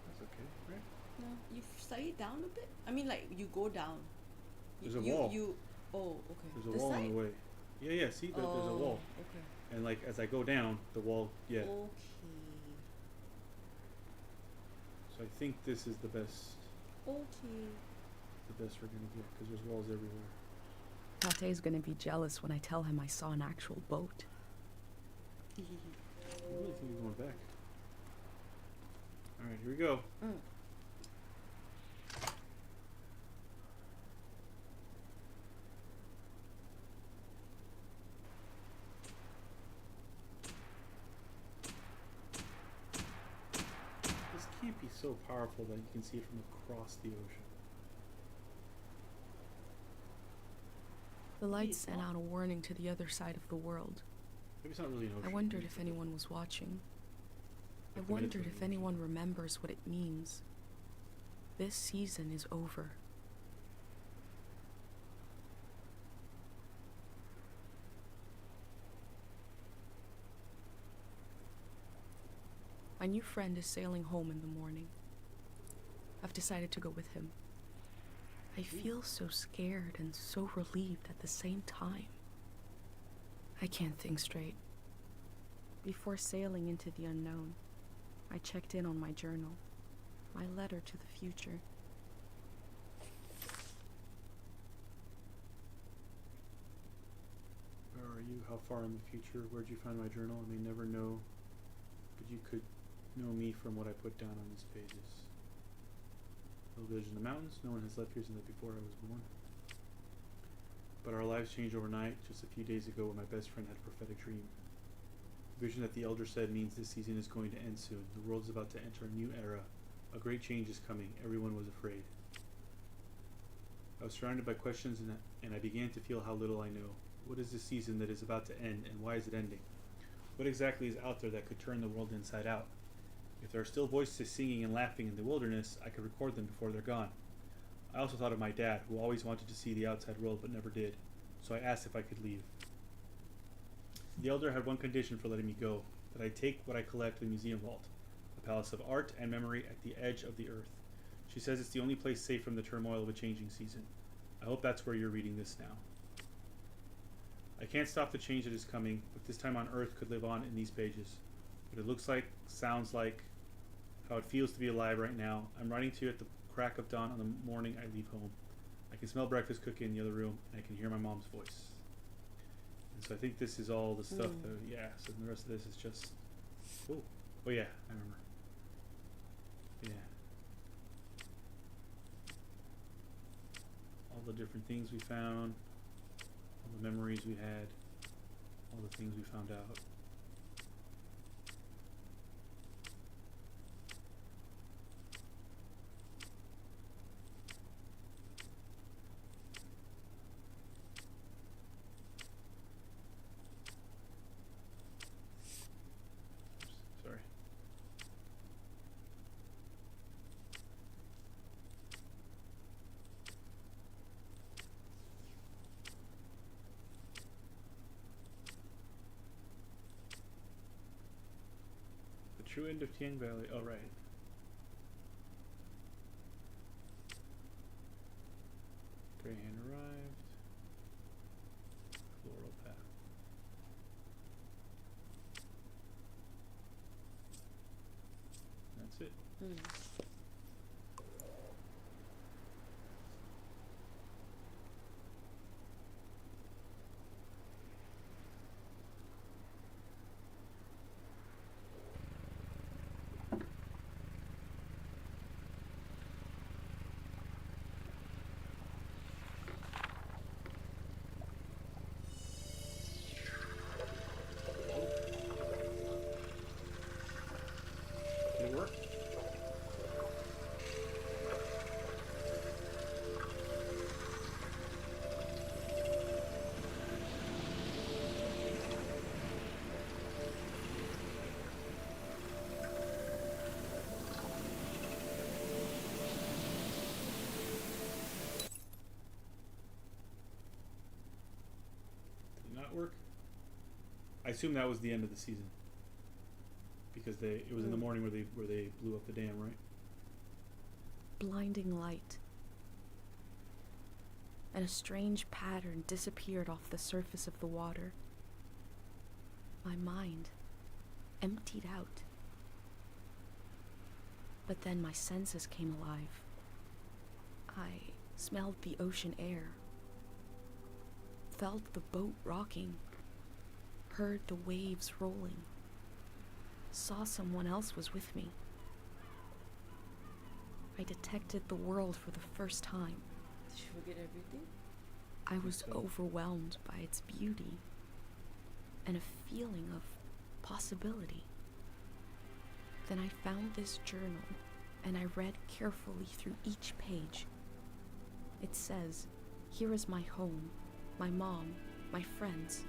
That's okay, right? No, you study it down a bit. I mean, like you go down. There's a wall. You Oh, okay. There's a This wall side? on the way. Yeah, see, there's a wall. Okay. And like as I go down, the wall, yeah. Okay. So I think this is the best Okay. we're gonna get because there's walls everywhere. Tate's gonna be jealous when I tell him I saw an actual boat. I really think you're going back. All right, here we go. Mm. This can't be so powerful that you can see it from across the ocean. The lights sent out a warning to the other side of the world. Maybe it's not really an ocean. I wondered if anyone was watching. I Like the wondered if Mediterranean anyone remembers what it means. This season is over. My new friend is sailing home in the morning. I've decided to go with him. I feel so scared and so relieved at the same time. I can't think straight. Before sailing into the unknown, I checked in on my journal, my letter to the future. Where are you? How far in the future? Where'd you find my journal? I may never know, but you could know me from what I put down on these pages. Little village in the mountains. No one has left here since before I was born. But our lives changed overnight. Just a few days ago, when my best friend had a prophetic dream. The vision that the elder said means this season is going to end soon. The world is about to enter a new era. A great change is coming. Everyone was afraid. I was surrounded by questions, and I began to feel how little I know. What is this season that is about to end, and why is it ending? What exactly is out there that could turn the world inside out? If there are still voices singing and laughing in the wilderness, I could record them before they're gone. I also thought of my dad, who always wanted to see the outside world but never did, so I asked if I could leave. The elder had one condition for letting me go, that I take what I collect to the museum vault, a palace of art and memory at the edge of the earth. She says it's the only place safe from the turmoil of a changing season. I hope that's where you're reading this now. I can't stop the change that is coming, but this time on Earth could live on in these pages. What it looks like, sounds like, how it feels to be alive right now. I'm writing to you at the crack of dawn on the morning I leave home. I can smell breakfast cooking in the other room, and I can hear my mom's voice. And so I think this is all the stuff that, yeah, so the rest of this is just, oh yeah, I remember. Yeah. All the different things we found, all the memories we had, all the things we found out. Sorry. The true end of Tieng Valley. Oh, right. Greyhound arrived. Floral path. That's it. Did it work? Did it not work? I assume that was the end of the season. Because it was in the morning where they blew up the dam, right? Blinding light. and a strange pattern disappeared off the surface of the water. My mind emptied out. But then my senses came alive. I smelled the ocean air, felt the boat rocking, heard the waves rolling, saw someone else was with me. I detected the world for the first time. Did you forget everything? I was overwhelmed by its beauty and a feeling of possibility. Then I found this journal and I read carefully through each page. It says, "Here is my home, my mom, my friends."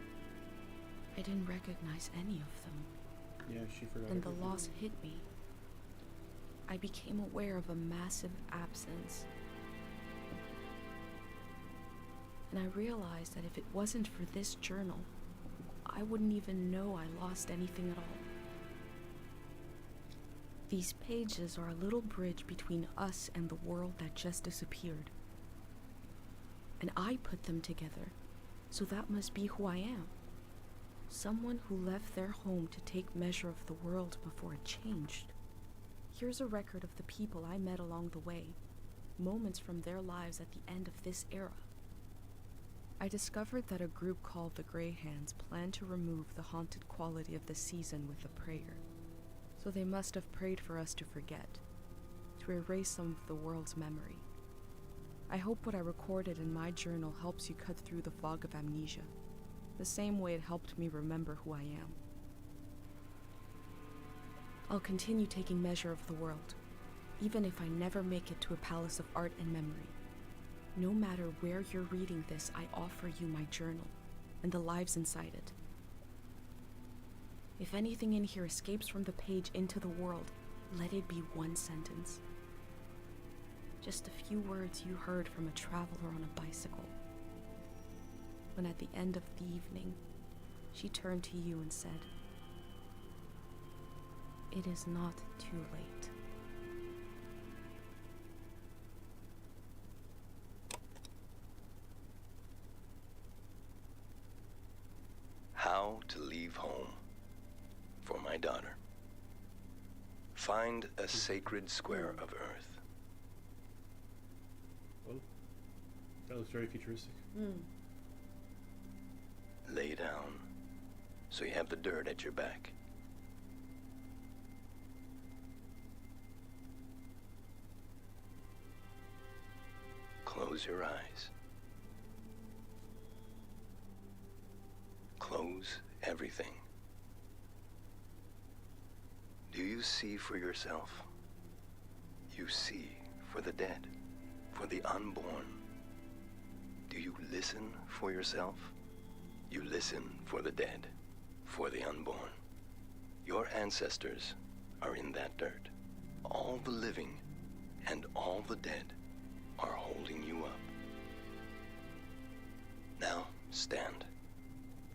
I didn't recognize any of them. Yeah, she forgot. And the everything. loss hit me. I became aware of a massive absence. And I realized that if it wasn't for this journal, I wouldn't even know I lost anything at all. These pages are a little bridge between us and the world that just disappeared. And I put them together, so that must be who I am. Someone who left their home to take measure of the world before it changed. Here's a record of the people I met along the way, moments from their lives at the end of this era. I discovered that a group called the Grey Hands planned to remove the haunted quality of the season with a prayer. So they must have prayed for us to forget, to erase some of the world's memory. I hope what I recorded in my journal helps you cut through the fog of amnesia, the same way it helped me remember who I am. I'll continue taking measure of the world, even if I never make it to a palace of art and memory. No matter where you're reading this, I offer you my journal and the lives inside it. If anything in here escapes from the page into the world, let it be one sentence. Just a few words you heard from a traveler on a bicycle. When at the end of the evening, she turned to you and said, "It is not too late." How to leave home for my daughter. Find a sacred square of earth. Oh, that was very futuristic. Lay down so you have the dirt at your back. Close your eyes. Close everything. Do you see for yourself? You see for the dead, for the unborn. Do you listen for yourself? You listen for the dead, for the unborn. Your ancestors are in that dirt. All the living and all the dead are holding you up. Now, stand.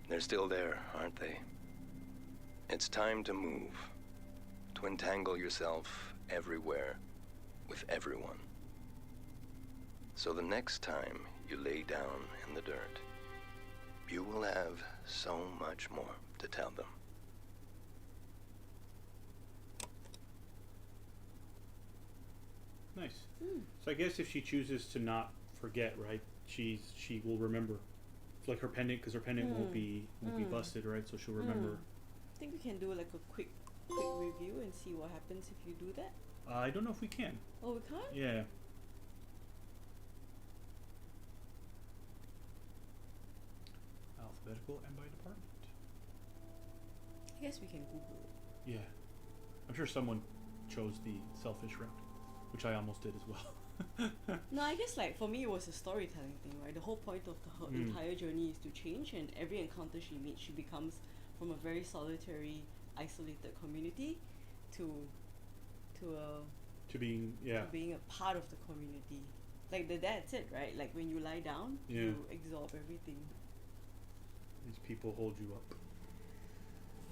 They're still there, aren't they? It's time to move, to entangle yourself everywhere with everyone. So the next time you lay down in the dirt, you will have so much more to tell them. Nice. So I guess if she chooses to not forget, right, she will remember. It's like her pendant, because her pendant won't be busted, right? So she'll remember. I think we can do like a quick review and see what happens if you do that. I don't know if we can. Oh, we can't? Yeah. Alphabetical and by department. I guess we can Google it. Yeah. I'm sure someone chose the selfish route, which I almost did as well. No, I guess like for me it was a storytelling thing, right? The whole point of her entire journey is to change, and every encounter she meets, she becomes from a very solitary, isolated community to being being a part of the community. Like that's it, right? Like when you lie down, you absorb everything. These people hold you up.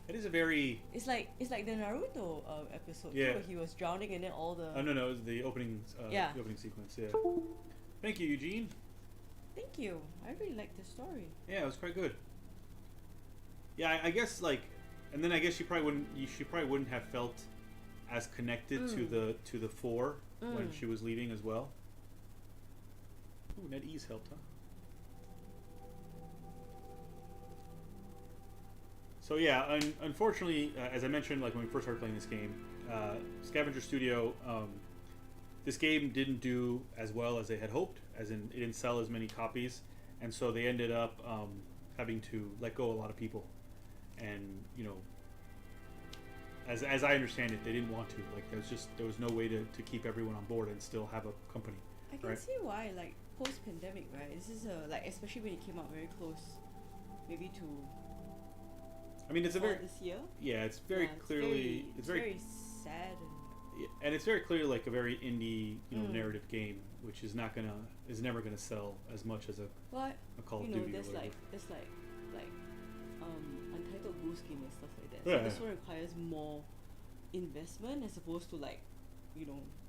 It is a very... It's like the Naruto episode too, Yeah. where he was drowning and then all the... Oh, no, it was the opening, the opening sequence, yeah. Thank you, Eugene. Thank you. I really like the story. Yeah, it was quite good. Yeah, I guess like, and then I guess she probably wouldn't have felt as connected to the four when she was leaving as well. Ooh, Ned Ease helped, huh? So yeah, unfortunately, as I mentioned, like when we first started playing this game, Scavenger Studio, this game didn't do as well as they had hoped, as in it didn't sell as many copies, and so they ended up having to let go a lot of people, and you know, as I understand it, they didn't want to. Like there was no way to keep everyone on board and still have a company. I can right? see why, like post-pandemic, right? This is a like, especially when it came out very close, maybe to. I mean, it's a very this year. Yeah, it's very clearly it's very sad. And it's very clearly like a very indie, narrative game, which is never gonna sell as much as a Call of Duty. There's like Untitled Goose Game and stuff like that. Yeah. So this one requires more investment as opposed to like,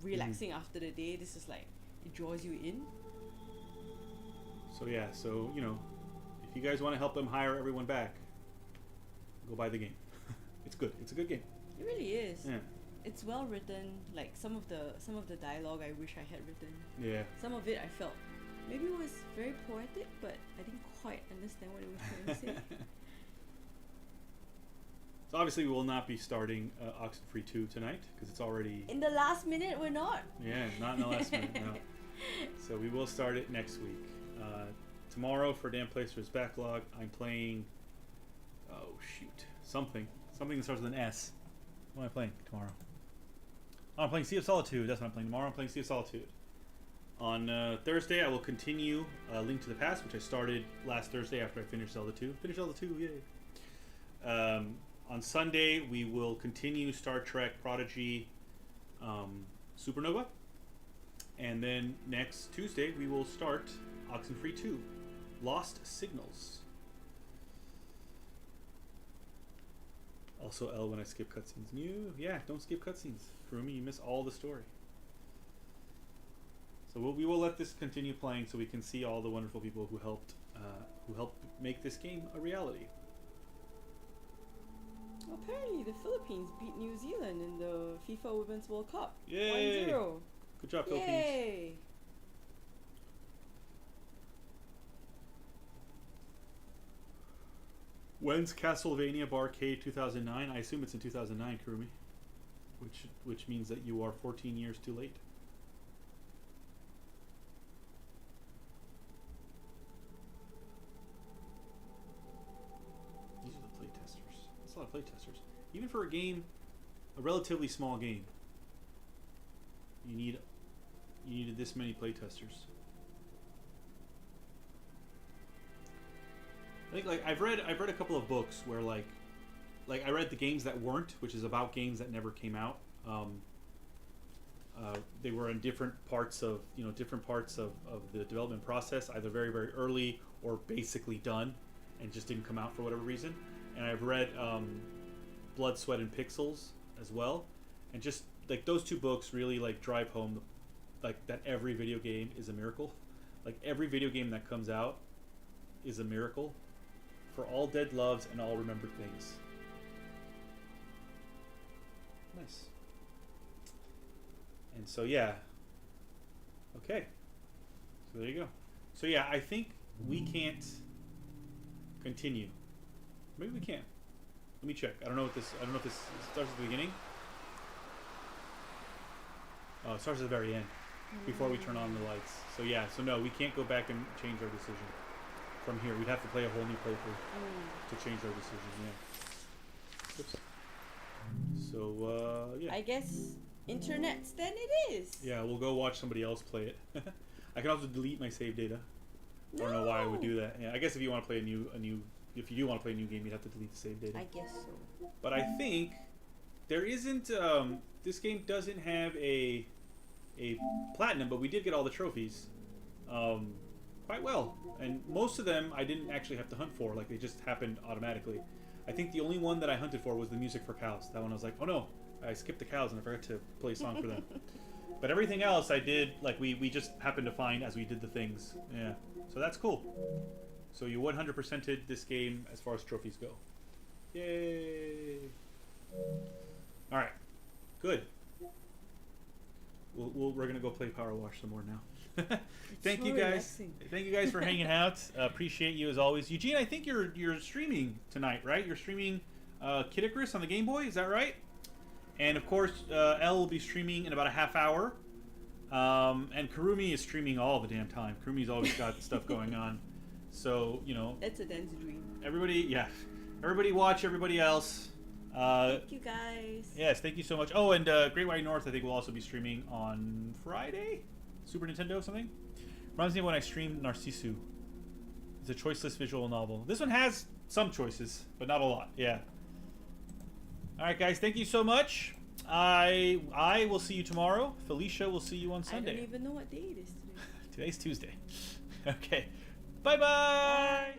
relaxing after the day. This is like it draws you in. So yeah, if you guys want to help them hire everyone back, go buy the game. It's good. It's a good game. It really is. Yeah. It's well written. Like some of the dialogue I wish I had written. Yeah. Some of it I felt maybe it was very poetic, but I didn't quite understand what it was trying to say. So obviously we will not be starting Oxenfree 2 tonight because it's already In the last minute, we're not. Yeah, not in the last minute. No. So we will start it next week. Tomorrow for Dan Placer's Backlog, I'm playing. Oh shoot, something that starts with an S. What am I playing tomorrow? Oh, I'm playing Sea of Solitude. That's what I'm playing tomorrow. I'm playing Sea of Solitude. On Thursday, I will continue Link to the Past, which I started last Thursday after I finished Zelda 2. Finished Zelda 2, yay! On Sunday, we will continue Star Trek Prodigy Supernova. And then next Tuesday, we will start Oxenfree 2 Lost Signals. Also L when I skip cutscenes. Don't skip cutscenes. Kurumi, you miss all the story. So we will let this continue playing so we can see all the wonderful people who helped make this game a reality. Apparently, the Philippines beat New Zealand in the FIFA Women's World Cup. Yay! 1-0. Good job, Philippines. Yay! When's Castlevania Barcade 2009? I assume it's in 2009, Kurumi. Which means that you are 14 years too late. These are the playtesters. That's a lot of playtesters. Even for a game, a relatively small game, you needed this many playtesters. I think like I've read a couple of books where like I read The Games That Weren't, which is about games that never came out. They were in different parts of the development process, either very, very early or basically done, and just didn't come out for whatever reason. And I've read Blood, Sweat, and Pixels as well, and just like those two books really like drive home like that every video game is a miracle. Like every video game that comes out is a miracle for all dead loves and all remembered things. Nice. And so yeah. Okay. So there you go. So yeah, I think we can't continue. Maybe we can. Let me check. I don't know if this starts at the beginning. Oh, it starts at the very end. Before we turn on the lights. So yeah, so no, we can't go back and change our decision. From here, we'd have to play a whole new playthrough to change our decision. Yeah. Oops. So yeah. I guess internets then it is. Yeah, we'll go watch somebody else play it. I can also delete my save data. I don't know why I would do that. Yeah, I guess if you want to play if you do want to play a new game, you'd have to delete the save data. I guess so. But I think there isn't. This game doesn't have a platinum, but we did get all the trophies quite well, and most of them I didn't actually have to hunt for. Like they just happened automatically. I think the only one that I hunted for was the music for cows. That one I was like, oh no, I skipped the cows and I forgot to play a song for them. But everything else I did, like we just happened to find as we did the things. Yeah. So that's cool. So you 100%ed this game as far as trophies go. Yay! All right, good. We're gonna go play Power Wash some more now. Thank you guys. Relaxing. Thank you guys for hanging out. Appreciate you as always. Eugene, I think you're streaming tonight, right? You're streaming Kid Icarus on the Game Boy. Is that right? And of course, Elle will be streaming in about a half hour. And Kurumi is streaming all the damn time. Kurumi's always got stuff going on. So, you know. That's a dance dream. Everybody watch everybody else. Thank you guys. Yes, thank you so much. Oh, and Great White North, I think, will also be streaming on Friday? Super Nintendo or something? Reminds me of when I streamed Narcissu. It's a choiceless visual novel. This one has some choices, but not a lot. Yeah. Alright, guys, thank you so much. I will see you tomorrow. Felicia will see you on Sunday. I don't even know what day it is today. Today's Tuesday. Okay. Bye-bye!